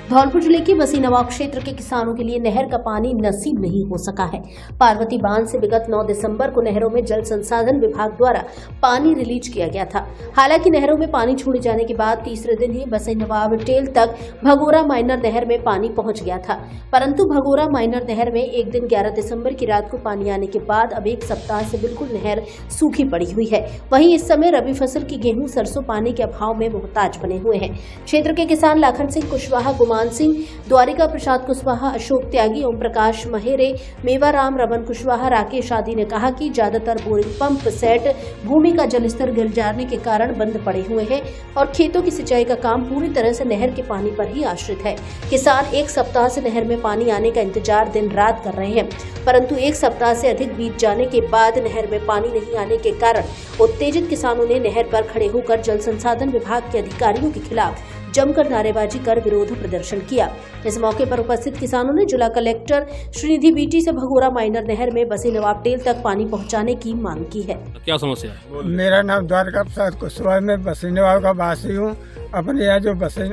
धौलपुर जिले के बसी नवाब क्षेत्र के किसानों के लिए नहर का पानी नसीब नहीं हो सका है। पार्वती बांध से विगत 9 दिसंबर को नहरों में जल संसाधन विभाग द्वारा पानी रिलीज किया गया था। हालांकि नहरों में पानी छोड़े जाने के बाद तीसरे दिन ही बसी नवाब टेल तक भगोरा माइनर नहर में पानी पहुंच गया था, परंतु भगोरा माइनर नहर में एक दिन 11 दिसंबर की रात को पानी आने के बाद अब एक सप्ताह से बिल्कुल नहर सूखी पड़ी हुई है। वहीं इस समय रबी फसल की गेहूं, सरसों पानी के अभाव में मोहताज बने हुए हैं। क्षेत्र के किसान लाखन सिंह कुशवाहा, गुमान सिंह, द्वारिका प्रसाद कुशवाहा, अशोक त्यागी, ओम प्रकाश महेरे, मेवाराम, रमन कुशवाहा, राकेश आदि ने कहा कि ज्यादातर बोरिंग पंप सेट भूमि का जलस्तर गिर जाने के कारण बंद पड़े हुए हैं और खेतों की सिंचाई का काम पूरी तरह से नहर के पानी पर ही आश्रित है। किसान एक सप्ताह से नहर में पानी आने का इंतजार दिन रात कर रहे हैं, परंतु एक सप्ताह से अधिक बीत जाने के बाद नहर में पानी नहीं आने के कारण उत्तेजित किसानों ने नहर पर खड़े होकर जल संसाधन विभाग के अधिकारियों के खिलाफ जमकर नारेबाजी कर विरोध प्रदर्शन किया। इस मौके पर उपस्थित किसानों ने जिला कलेक्टर श्रीनिधि बीटी से भगोरा माइनर नहर में बसी नवाब टेल तक पानी पहुंचाने की मांग की है। क्या समस्या है? मेरा नाम द्वारिका प्रसाद कुशवाहा, मैं बसी नवाब का वासी हूँ। अपने यहाँ जो बसी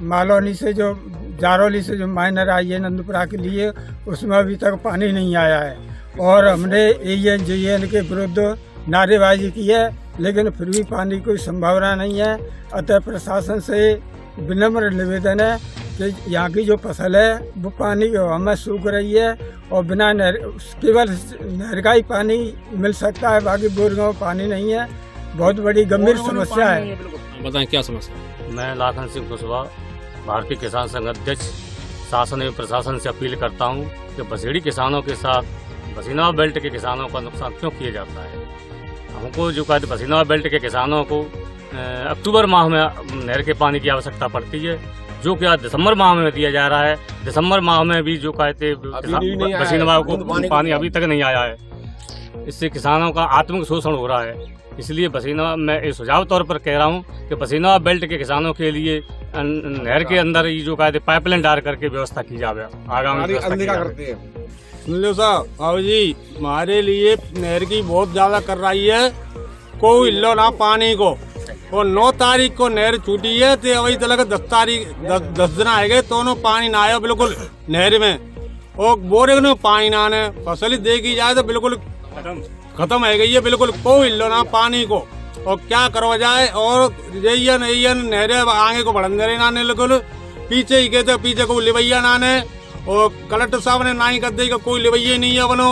मालौनी से जो जारौली से जो माइनर आई है नंदपुरा के लिए, उसमें अभी तक पानी नहीं आया है और हमने AN के विरुद्ध नारेबाजी की है, लेकिन फिर भी पानी कोई संभावना नहीं है। अतः प्रशासन से विनम्र निवेदन है कि यहाँ की जो फसल है वो पानी की अभाव में सूख रही है और बिना नहर केवल नहर का ही पानी मिल सकता है, बाकी बोरिंगों में पानी नहीं है। बहुत बड़ी गंभीर समस्या है। बताएं क्या समस्या। मैं लाखन सिंह कुशवाहा, भारतीय किसान संघ अध्यक्ष, शासन एवं प्रशासन से अपील करता हूं कि बसेड़ी किसानों के साथ बसीनावा बेल्ट के किसानों का नुकसान क्यों किया जाता है। हमको जो कहते बसीनावा बेल्ट के किसानों को अक्टूबर माह में नहर के पानी की आवश्यकता पड़ती है, जो कि आज दिसंबर माह में दिया जा रहा है। दिसंबर माह में भी जो कहते बसीनावा को पानी अभी तक नहीं आया है। इससे किसानों का आत्मिक शोषण हो रहा है। इसलिए बसीनावा मैं इस सुझाव तौर पर कह रहा हूँ कि बसीनावा बेल्ट के किसानों के लिए नहर के अंदर ये जो कहते पाइपलाइन डाल करके व्यवस्था की जाए। आगामी सुन लो साहब, बाबू जी हमारे लिए नहर की बहुत ज्यादा कर रही है, कोई लो ना पानी को। और 9 तारीख को नहर छूटी है तो अभी तक 10 दिन आएंगे तो पानी ना आया बिल्कुल नहर में, और बोरे में पानी ना आने, फसल देखी जाए तो बिल्कुल खत्म है गई है, बिल्कुल कोई लो ना पानी को। और क्या करवा जाए, और यही नहरे आगे को बढ़ने रहे नाने, बिल्कुल पीछे ही कहते पीछे को लिवैया नाने, और कलेक्टर साहब ने ना ही कर देगा कोई लिवैया नहीं है बनो।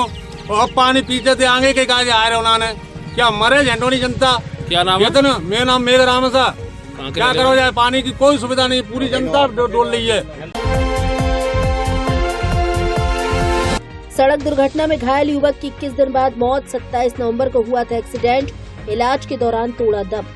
और अब पानी पीछे से आगे के काजे आ रहे उन्होंने, क्या मरे झंडोनी जनता। क्या नाम है? मेरा नाम मेघराम है साहब। क्या करवा जाए, पानी की कोई सुविधा नहीं, पूरी जनता डोल रही है। सड़क दुर्घटना में घायल युवक की 21 दिन बाद मौत। 27 नवंबर को हुआ था एक्सीडेंट, इलाज के दौरान तोड़ा दम।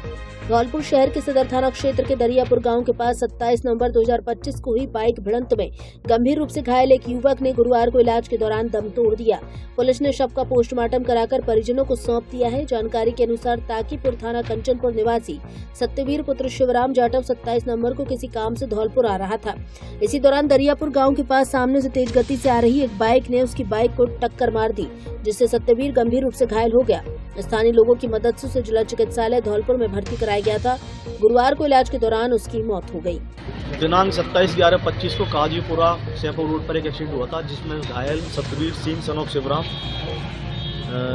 धौलपुर शहर के सदर थाना क्षेत्र के दरियापुर गांव के पास 27 नवंबर 2025 को हुई बाइक भिड़ंत में गंभीर रूप से घायल एक युवक ने गुरुवार को इलाज के दौरान दम तोड़ दिया। पुलिस ने शव का पोस्टमार्टम कराकर परिजनों को सौंप दिया है। जानकारी के अनुसार ताकीपुर थाना कंचनपुर निवासी सत्यवीर पुत्र शिवराम जाटव 27 नवंबर को किसी काम से धौलपुर आ रहा था। इसी दौरान दरियापुर गाँव के पास सामने से तेज गति से आ रही एक बाइक ने उसकी बाइक को टक्कर मार दी, जिससे सत्यवीर गंभीर रूप से घायल हो गया। स्थानीय लोगों की मदद से उसे जिला चिकित्सालय धौलपुर में भर्ती कराया गया था। गुरुवार को इलाज के दौरान उसकी मौत हो गई। दिनांक 27/11/25 को काजीपुरा सैफुर रोड पर एक एक्सीडेंट हुआ था, जिसमें घायल सतवीर सिंह सनोक शिवराम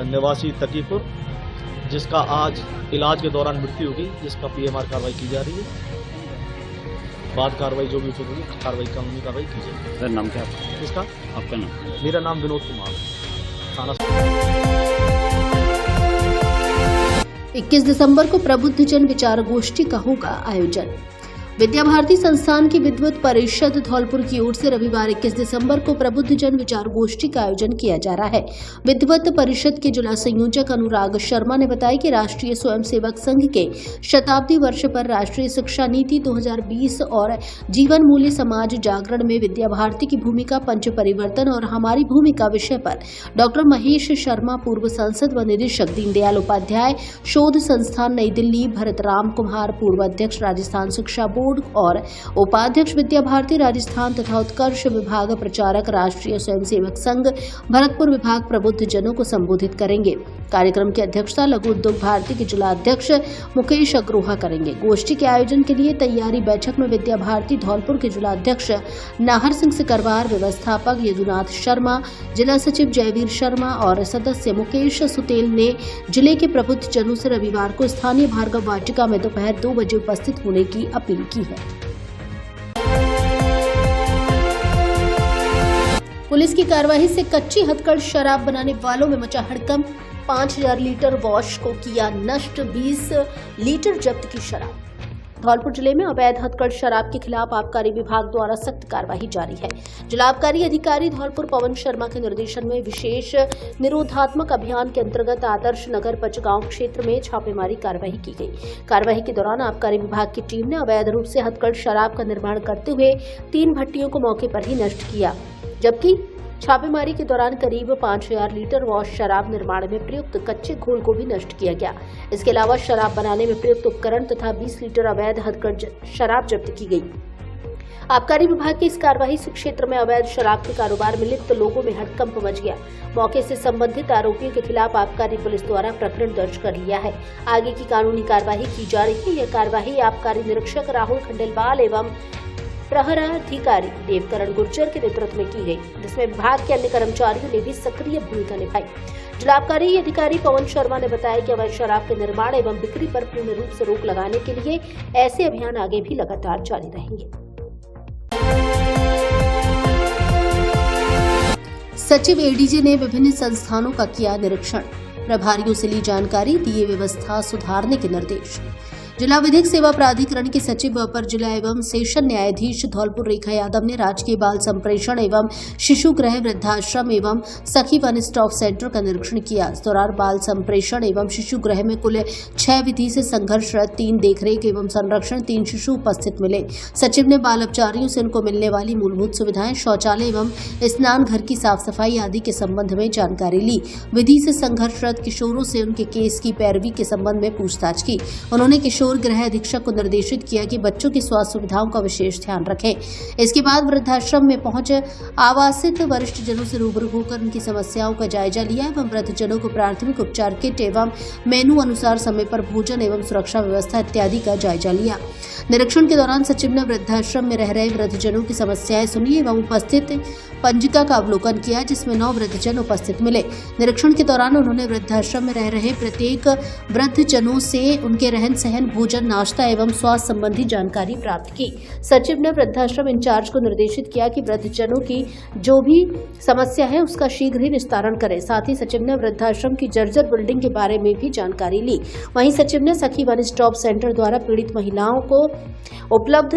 निवासी तकीपुर, जिसका आज इलाज के दौरान मृत्यु होगी, जिसका PMR कार्रवाई की जा रही है। बाद कार्रवाई जो भी होगी कानूनी कार्रवाई की जाएगी। सर नाम क्या है इसका? आपका नाम? मेरा नाम विनोद कुमार, थाना। 21 दिसंबर को प्रबुद्ध जन विचार गोष्ठी का होगा आयोजन। विद्या भारती संस्थान की विद्वत परिषद धौलपुर की ओर से रविवार 21 दिसंबर को प्रबुद्ध जन विचार गोष्ठी का आयोजन किया जा रहा है। विद्वत परिषद के जिला संयोजक अनुराग शर्मा ने बताया कि राष्ट्रीय स्वयंसेवक संघ के शताब्दी वर्ष पर राष्ट्रीय शिक्षा नीति 2020 और जीवन मूल्य समाज जागरण में विद्या भारती की भूमिका, पंच परिवर्तन और हमारी भूमिका विषय पर डॉक्टर महेश शर्मा, पूर्व सांसद व निदेशक दीनदयाल उपाध्याय शोध संस्थान नई दिल्ली, भरत राम कुमार, पूर्व अध्यक्ष राजस्थान शिक्षा बोर्ड और उपाध्यक्ष विद्या भारती राजस्थान तथा उत्कर्ष विभाग प्रचारक राष्ट्रीय स्वयंसेवक संघ भरतपुर विभाग प्रबुद्ध जनों को संबोधित करेंगे। कार्यक्रम की अध्यक्षता लघु उद्योग भारती के जिला अध्यक्ष मुकेश अग्रोहा करेंगे। गोष्ठी के आयोजन के लिए तैयारी बैठक में विद्या भारती धौलपुर के जिला अध्यक्ष नाहर सिंह सिकरवार, व्यवस्थापक यदुनाथ शर्मा, जिला सचिव जयवीर शर्मा और सदस्य मुकेश सुतेल ने जिले के प्रबुद्ध जनों से रविवार को स्थानीय भार्गव वाटिका में दोपहर 2 बजे उपस्थित होने की अपील की है। पुलिस की कार्रवाई से कच्ची हथकढ़ शराब बनाने वालों में मचा हड़कंप। 5000 लीटर वॉश को किया नष्ट, 20 लीटर जब्त की शराब। धौलपुर जिले में अवैध हथकढ़ शराब के खिलाफ आबकारी विभाग द्वारा सख्त कार्रवाई जारी है। जिला आबकारी अधिकारी धौलपुर पवन शर्मा के निर्देशन में विशेष निरोधात्मक अभियान के अंतर्गत आदर्श नगर पचगांव क्षेत्र में छापेमारी कार्रवाई की गई। कार्रवाई के दौरान आबकारी विभाग की टीम ने अवैध रूप से हथकढ़ शराब का निर्माण करते हुए 3 भट्टियों को मौके पर ही नष्ट किया, जबकि छापेमारी के दौरान करीब 5000 लीटर वॉश शराब निर्माण में प्रयुक्त कच्चे घोल को भी नष्ट किया गया। इसके अलावा शराब बनाने में प्रयुक्त उपकरण तथा 20 लीटर अवैध हथकढ़ शराब जब्त की गई। आबकारी विभाग की इस कार्रवाई से क्षेत्र में अवैध शराब के कारोबार में लिप्त लोगों में हड़कंप मच गया। मौके से संबंधित आरोपियों के खिलाफ आबकारी पुलिस द्वारा प्रकरण दर्ज कर लिया है। आगे की कानूनी कार्रवाई की जा रही है। यह कार्रवाई आबकारी निरीक्षक राहुल खंडेलवाल एवं प्रहराधिकारी देवकरण गुर्जर के नेतृत्व में की गई, जिसमें विभाग के अन्य कर्मचारियों ने भी सक्रिय भूमिका निभाई। जिला आबकारी अधिकारी पवन शर्मा ने बताया कि अवैध शराब के निर्माण एवं बिक्री पर पूर्ण रूप से रोक लगाने के लिए ऐसे अभियान आगे भी लगातार जारी रहेंगे। सचिव एडीजे ने विभिन्न संस्थानों का किया निरीक्षण, प्रभारियों से ली जानकारी, दिए व्यवस्था सुधारने के निर्देश। जिला विधिक सेवा प्राधिकरण के सचिव व अपर जिला एवं सेशन न्यायाधीश धौलपुर रेखा यादव ने राजकीय बाल संप्रेषण एवं शिशु गृह, वृद्धाश्रम एवं सखी वन स्टॉप सेंटर का निरीक्षण किया। इस दौरान बाल संप्रेषण एवं शिशु गृह में कुल 6 विधि से संघर्षरत, 3 देखरेख एवं संरक्षण, 3 शिशु उपस्थित मिले। सचिव ने बाल अपचारियों से उनको मिलने वाली मूलभूत सुविधाएं, शौचालय एवं स्नान घर की साफ सफाई आदि के संबंध में जानकारी ली। विधि से संघर्षरत किशोरों से उनके केस की पैरवी के संबंध में पूछताछ की। उन्होंने किशोर गृह अधीक्षक को निर्देशित किया कि बच्चों की स्वास्थ्य सुविधाओं का विशेष ध्यान रखें। इसके बाद वृद्धाश्रम में पहुंचे आवासित वरिष्ठ जनों से रूबरू होकर उनकी समस्याओं का जायजा लिया एवं वृद्धजनों को प्राथमिक उपचार किट एवं मेनू अनुसार समय पर भोजन एवं सुरक्षा व्यवस्था इत्यादि का जायजा लिया। निरीक्षण के दौरान सचिव ने वृद्धाश्रम में रह रहे वृद्धजनों की समस्याएं सुनी एवं उपस्थित पंजिका का अवलोकन किया, जिसमें 9 वृद्धजन उपस्थित मिले। निरीक्षण के दौरान उन्होंने वृद्धाश्रम में रह रहे प्रत्येक वृद्धजनों से उनके रहन सहन, भोजन, नाश्ता एवं स्वास्थ्य संबंधी जानकारी प्राप्त की। सचिव ने वृद्धाश्रम इंचार्ज को निर्देशित किया कि वृद्धजनों की जो भी समस्या है उसका शीघ्र ही निस्तारण करें। साथ ही सचिव ने वृद्धाश्रम की जर्जर बिल्डिंग के बारे में भी जानकारी ली। वहीं सचिव ने सखी वन स्टॉप सेंटर द्वारा पीड़ित महिलाओं को उपलब्ध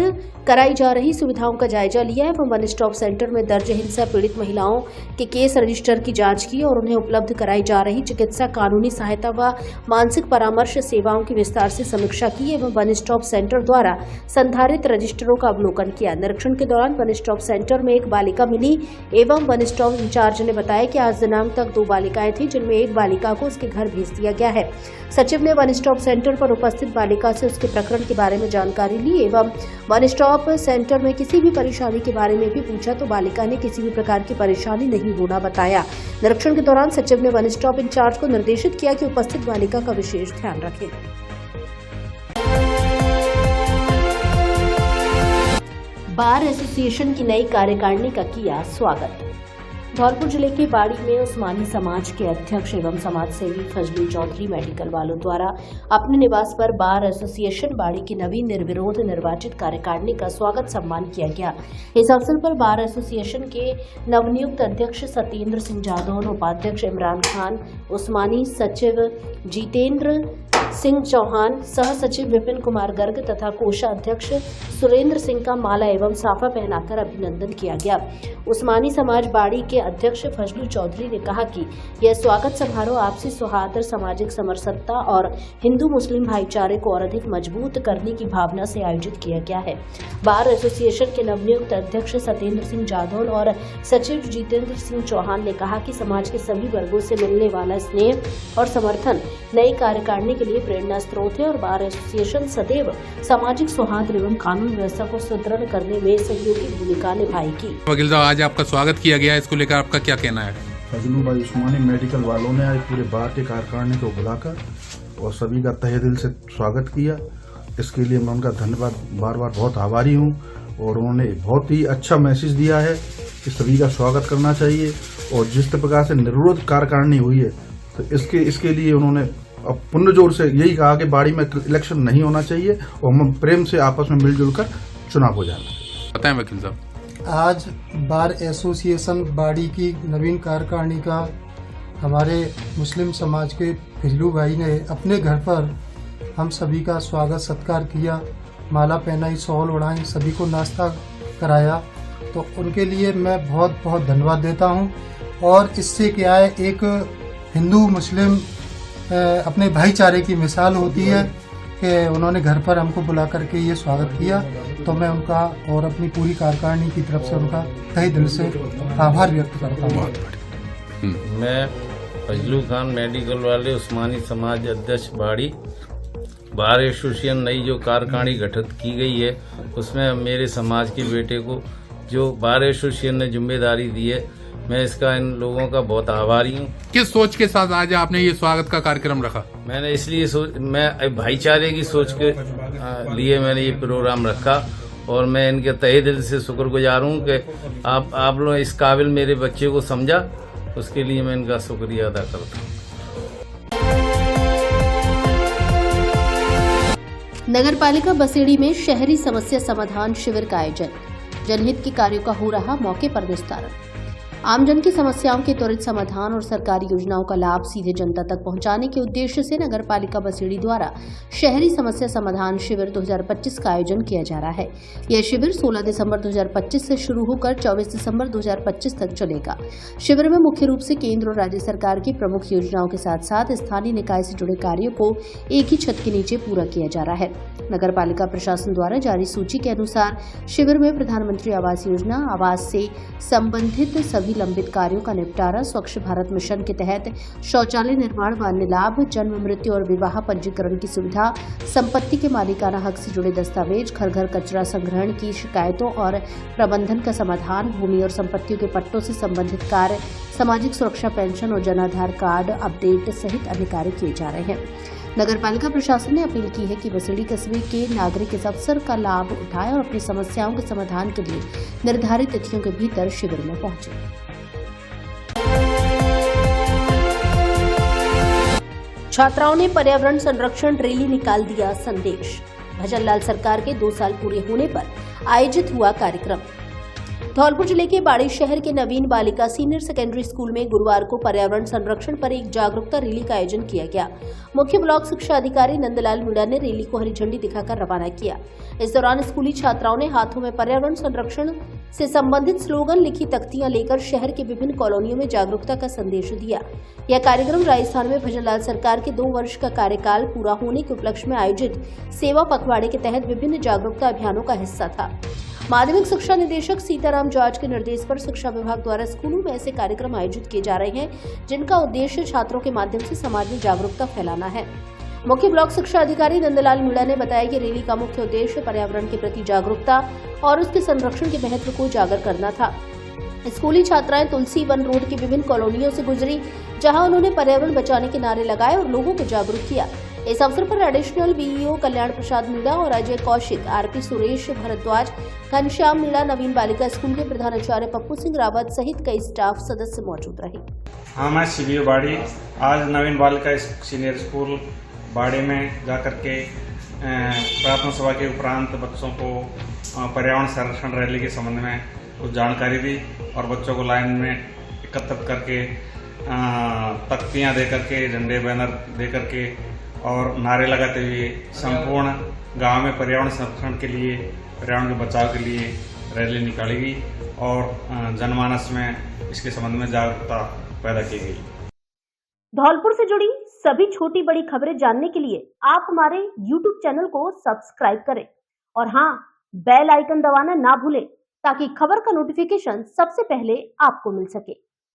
कराई जा रही सुविधाओं का जायजा लिया एवं वन स्टॉप सेंटर में दर्ज हिंसा पीड़ित महिलाओं के केस रजिस्टर की जांच की और उन्हें उपलब्ध कराई जा रही चिकित्सा, कानूनी सहायता व मानसिक परामर्श सेवाओं की विस्तार से समीक्षा की एवं वन स्टॉप सेंटर द्वारा संधारित रजिस्टरों का अवलोकन किया। निरीक्षण के दौरान वन स्टॉप सेंटर में एक बालिका मिली एवं वन स्टॉप इंचार्ज ने बताया कि आज दिनांक तक 2 बालिकाएं थी, जिनमें एक बालिका को उसके घर भेज दिया गया है। सचिव ने वन स्टॉप सेंटर पर उपस्थित बालिका से उसके प्रकरण के बारे में जानकारी ली एवं वन स्टॉप सेंटर में किसी भी परेशानी के बारे में भी पूछा तो बालिका ने किसी भी प्रकार की परेशानी नहीं होना बताया। निरीक्षण के दौरान सचिव ने वन स्टॉप इंचार्ज को निर्देशित किया कि उपस्थित बालिका का विशेष ध्यान रखें। बार एसोसिएशन की नई कार्यकारिणी का किया स्वागत। धौलपुर जिले के बाड़ी में उस्मानी समाज के अध्यक्ष एवं समाज सेवी फजलू चौधरी मेडिकल वालों द्वारा अपने निवास पर बार एसोसिएशन बाड़ी की नवीन निर्विरोध निर्वाचित कार्यकारिणी का स्वागत सम्मान किया गया। इस अवसर पर बार एसोसिएशन के नवनियुक्त अध्यक्ष सत्येंद्र सिंह जादौन, उपाध्यक्ष इमरान खान, उस्मानी सचिव जितेंद्र सिंह चौहान, सह सचिव विपिन कुमार गर्ग तथा कोषाध्यक्ष सुरेंद्र सिंह का माला एवं साफा पहनाकर अभिनंदन किया गया। उस्मानी समाज बाड़ी के अध्यक्ष फजलू चौधरी ने कहा कि यह स्वागत समारोह आपसी सौहार्द, सामाजिक समरसता और हिंदू मुस्लिम भाईचारे को और अधिक मजबूत करने की भावना से आयोजित किया गया है। बार एसोसिएशन के नवनियुक्त अध्यक्ष सत्येंद्र सिंह जादौन और सचिव जितेंद्र सिंह चौहान ने कहा कि समाज के सभी वर्गों से मिलने वाला स्नेह और समर्थन नई कार्यकारिणी के लिए प्रेरणा स्रोत है और बार एसोसिएशन सदैव सामाजिक सौहार्द एवं कानून व्यवस्था को सुदृढ़ करने में सहयोगी भूमिका निभाएगी। वकील साहब, आज आपका स्वागत किया गया, इसको लेकर आपका क्या कहना है? फजलू भाई उस्मानी मेडिकल वालों ने आज पूरे बार के कार्यकारिणी को बुलाकर और सभी का तहे दिल से स्वागत किया। इसके लिए मैं उनका धन्यवाद बार बार बहुत आभारी हूँ और उन्होंने बहुत ही अच्छा मैसेज दिया है कि सभी का स्वागत करना चाहिए और जिस प्रकार से निर्विरोध कार्यकारिणी हुई है तो इसके लिए उन्होंने अब पुनः जोर से यही कहा कि बाड़ी में इलेक्शन नहीं होना चाहिए और हम प्रेम से आपस में मिलजुल कर चुनाव हो जाना चाहिए। बताएं वकील साहब। आज बार एसोसिएशन बाड़ी की नवीन कार्यकारिणी का हमारे मुस्लिम समाज के फिजलू भाई ने अपने घर पर हम सभी का स्वागत सत्कार किया, माला पहनाई, शॉल उड़ाई, सभी को नाश्ता कराया, तो उनके लिए मैं बहुत बहुत धन्यवाद देता हूं। और इससे क्या है, एक हिंदू मुस्लिम अपने भाईचारे की मिसाल होती है कि उन्होंने घर पर हमको बुला करके ये स्वागत किया, तो मैं उनका और अपनी पूरी कार्यकारिणी की तरफ से उनका तहे दिल से आभार व्यक्त करता हूँ। मैं फजलू खान मेडिकल वाले उस्मानी समाज अध्यक्ष बाड़ी, बार एसोसिएशन नई जो कार्यकारिणी गठित की गई है उसमें मेरे समाज के बेटे को जो बार एसोसिएशन ने जिम्मेदारी दी है, मैं इसका इन लोगों का बहुत आभारी हूँ। किस सोच के साथ आज आपने ये स्वागत का कार्यक्रम रखा? मैंने इसलिए मैं भाईचारे की सोच के लिए मैंने ये प्रोग्राम रखा और मैं इनके तहे दिल से शुक्रगुजार हूँ कि आप लोग इस काबिल मेरे बच्चे को समझा, उसके लिए मैं इनका शुक्रिया अदा करता हूँ। नगरपालिका बसेड़ी में शहरी समस्या समाधान शिविर का आयोजन, जनहित के कार्यों का हो रहा मौके पर विस्तारण। आमजन की समस्याओं के त्वरित समाधान और सरकारी योजनाओं का लाभ सीधे जनता तक पहुंचाने के उद्देश्य से नगर पालिका बसेड़ी द्वारा शहरी समस्या समाधान शिविर 2025 का आयोजन किया जा रहा है। यह शिविर 16 दिसंबर 2025 से शुरू होकर 24 दिसंबर 2025 तक चलेगा। शिविर में मुख्य रूप से केंद्र और राज्य सरकार की प्रमुख योजनाओं के साथ साथ स्थानीय निकाय से जुड़े कार्यों को एक ही छत के नीचे पूरा किया जा रहा है। नगर पालिका प्रशासन द्वारा जारी सूची के अनुसार शिविर में प्रधानमंत्री आवास योजना, आवास से संबंधित सभी लंबित कार्यों का निपटारा, स्वच्छ भारत मिशन के तहत शौचालय निर्माण व अन्य लाभ, जन्म, मृत्यु और विवाह पंजीकरण की सुविधा, संपत्ति के मालिकाना हक से जुड़े दस्तावेज, घर घर कचरा संग्रहण की शिकायतों और प्रबंधन का समाधान, भूमि और संपत्तियों के पट्टों से संबंधित कार्य, सामाजिक सुरक्षा पेंशन और जन आधार कार्ड अपडेट सहित अन्य कार्य किए जा रहे हैं। नगर पालिका प्रशासन ने अपील की है कि बसेड़ी कस्बे के नागरिक इस अवसर का लाभ उठाएं और अपनी समस्याओं के समाधान के लिए निर्धारित तिथियों के भीतर शिविर में पहुंचे। छात्राओं ने पर्यावरण संरक्षण रैली निकाल दिया संदेश। भजनलाल सरकार के 2 साल पूरे होने पर आयोजित हुआ कार्यक्रम। धौलपुर जिले के बाड़ी शहर के नवीन बालिका सीनियर सेकेंडरी स्कूल में गुरुवार को पर्यावरण संरक्षण पर एक जागरूकता रैली का आयोजन किया गया। मुख्य ब्लॉक शिक्षा अधिकारी नंदलाल मीणा ने रैली को हरी झंडी दिखाकर रवाना किया। इस दौरान स्कूली छात्राओं ने हाथों में पर्यावरण संरक्षण से संबंधित स्लोगन लिखी तख्तियां लेकर शहर के विभिन्न कॉलोनियों में जागरूकता का संदेश दिया। यह कार्यक्रम राजस्थान में भजनलाल सरकार के 2 वर्ष का कार्यकाल पूरा होने के उपलक्ष्य में आयोजित सेवा पखवाड़े के तहत विभिन्न जागरूकता अभियानों का हिस्सा था। माध्यमिक शिक्षा निदेशक सीताराम जॉर्ज के निर्देश पर शिक्षा विभाग द्वारा स्कूलों में ऐसे कार्यक्रम आयोजित किए जा रहे हैं जिनका उद्देश्य छात्रों के माध्यम से समाज में जागरूकता फैलाना है। मुख्य ब्लॉक शिक्षा अधिकारी नंदलाल मीणा ने बताया कि रैली का मुख्य उद्देश्य पर्यावरण के प्रति जागरूकता और उसके संरक्षण के महत्व को उजागर करना था। स्कूली छात्राएं तुलसी वन रोड की विभिन्न कॉलोनियों से गुजरी, जहां उन्होंने पर्यावरण बचाने के नारे लगाए और लोगों को जागरूक किया। इस अवसर पर एडिशनल बीईओ कल्याण प्रसाद मीणा और अजय कौशिक, आरपी सुरेश भारद्वाज, घनश्याम मीणा, नवीन बालिका स्कूल के प्रधानाचार्य पप्पू सिंह रावत सहित कई स्टाफ सदस्य मौजूद रहे। हाँ, मैं सीबीओ बाड़ी आज नवीन बालिका सीनियर स्कूल बाड़ी में जाकर के प्रार्थना सभा के उपरांत बच्चों को पर्यावरण संरक्षण रैली के संबंध में कुछ जानकारी दी और बच्चों को लाइन में एकत्रित करके तख्तियाँ दे करके, झंडे बैनर दे करके और नारे लगाते हुए संपूर्ण गांव में पर्यावरण संरक्षण के लिए, पर्यावरण के बचाव के लिए रैली निकाली गई और जनमानस में इसके संबंध में जागरूकता पैदा की गई। धौलपुर से जुड़ी सभी छोटी बड़ी खबरें जानने के लिए आप हमारे YouTube चैनल को सब्सक्राइब करें और हाँ, बेल आइकन दबाना ना भूलें ताकि खबर का नोटिफिकेशन सबसे पहले आपको मिल सके।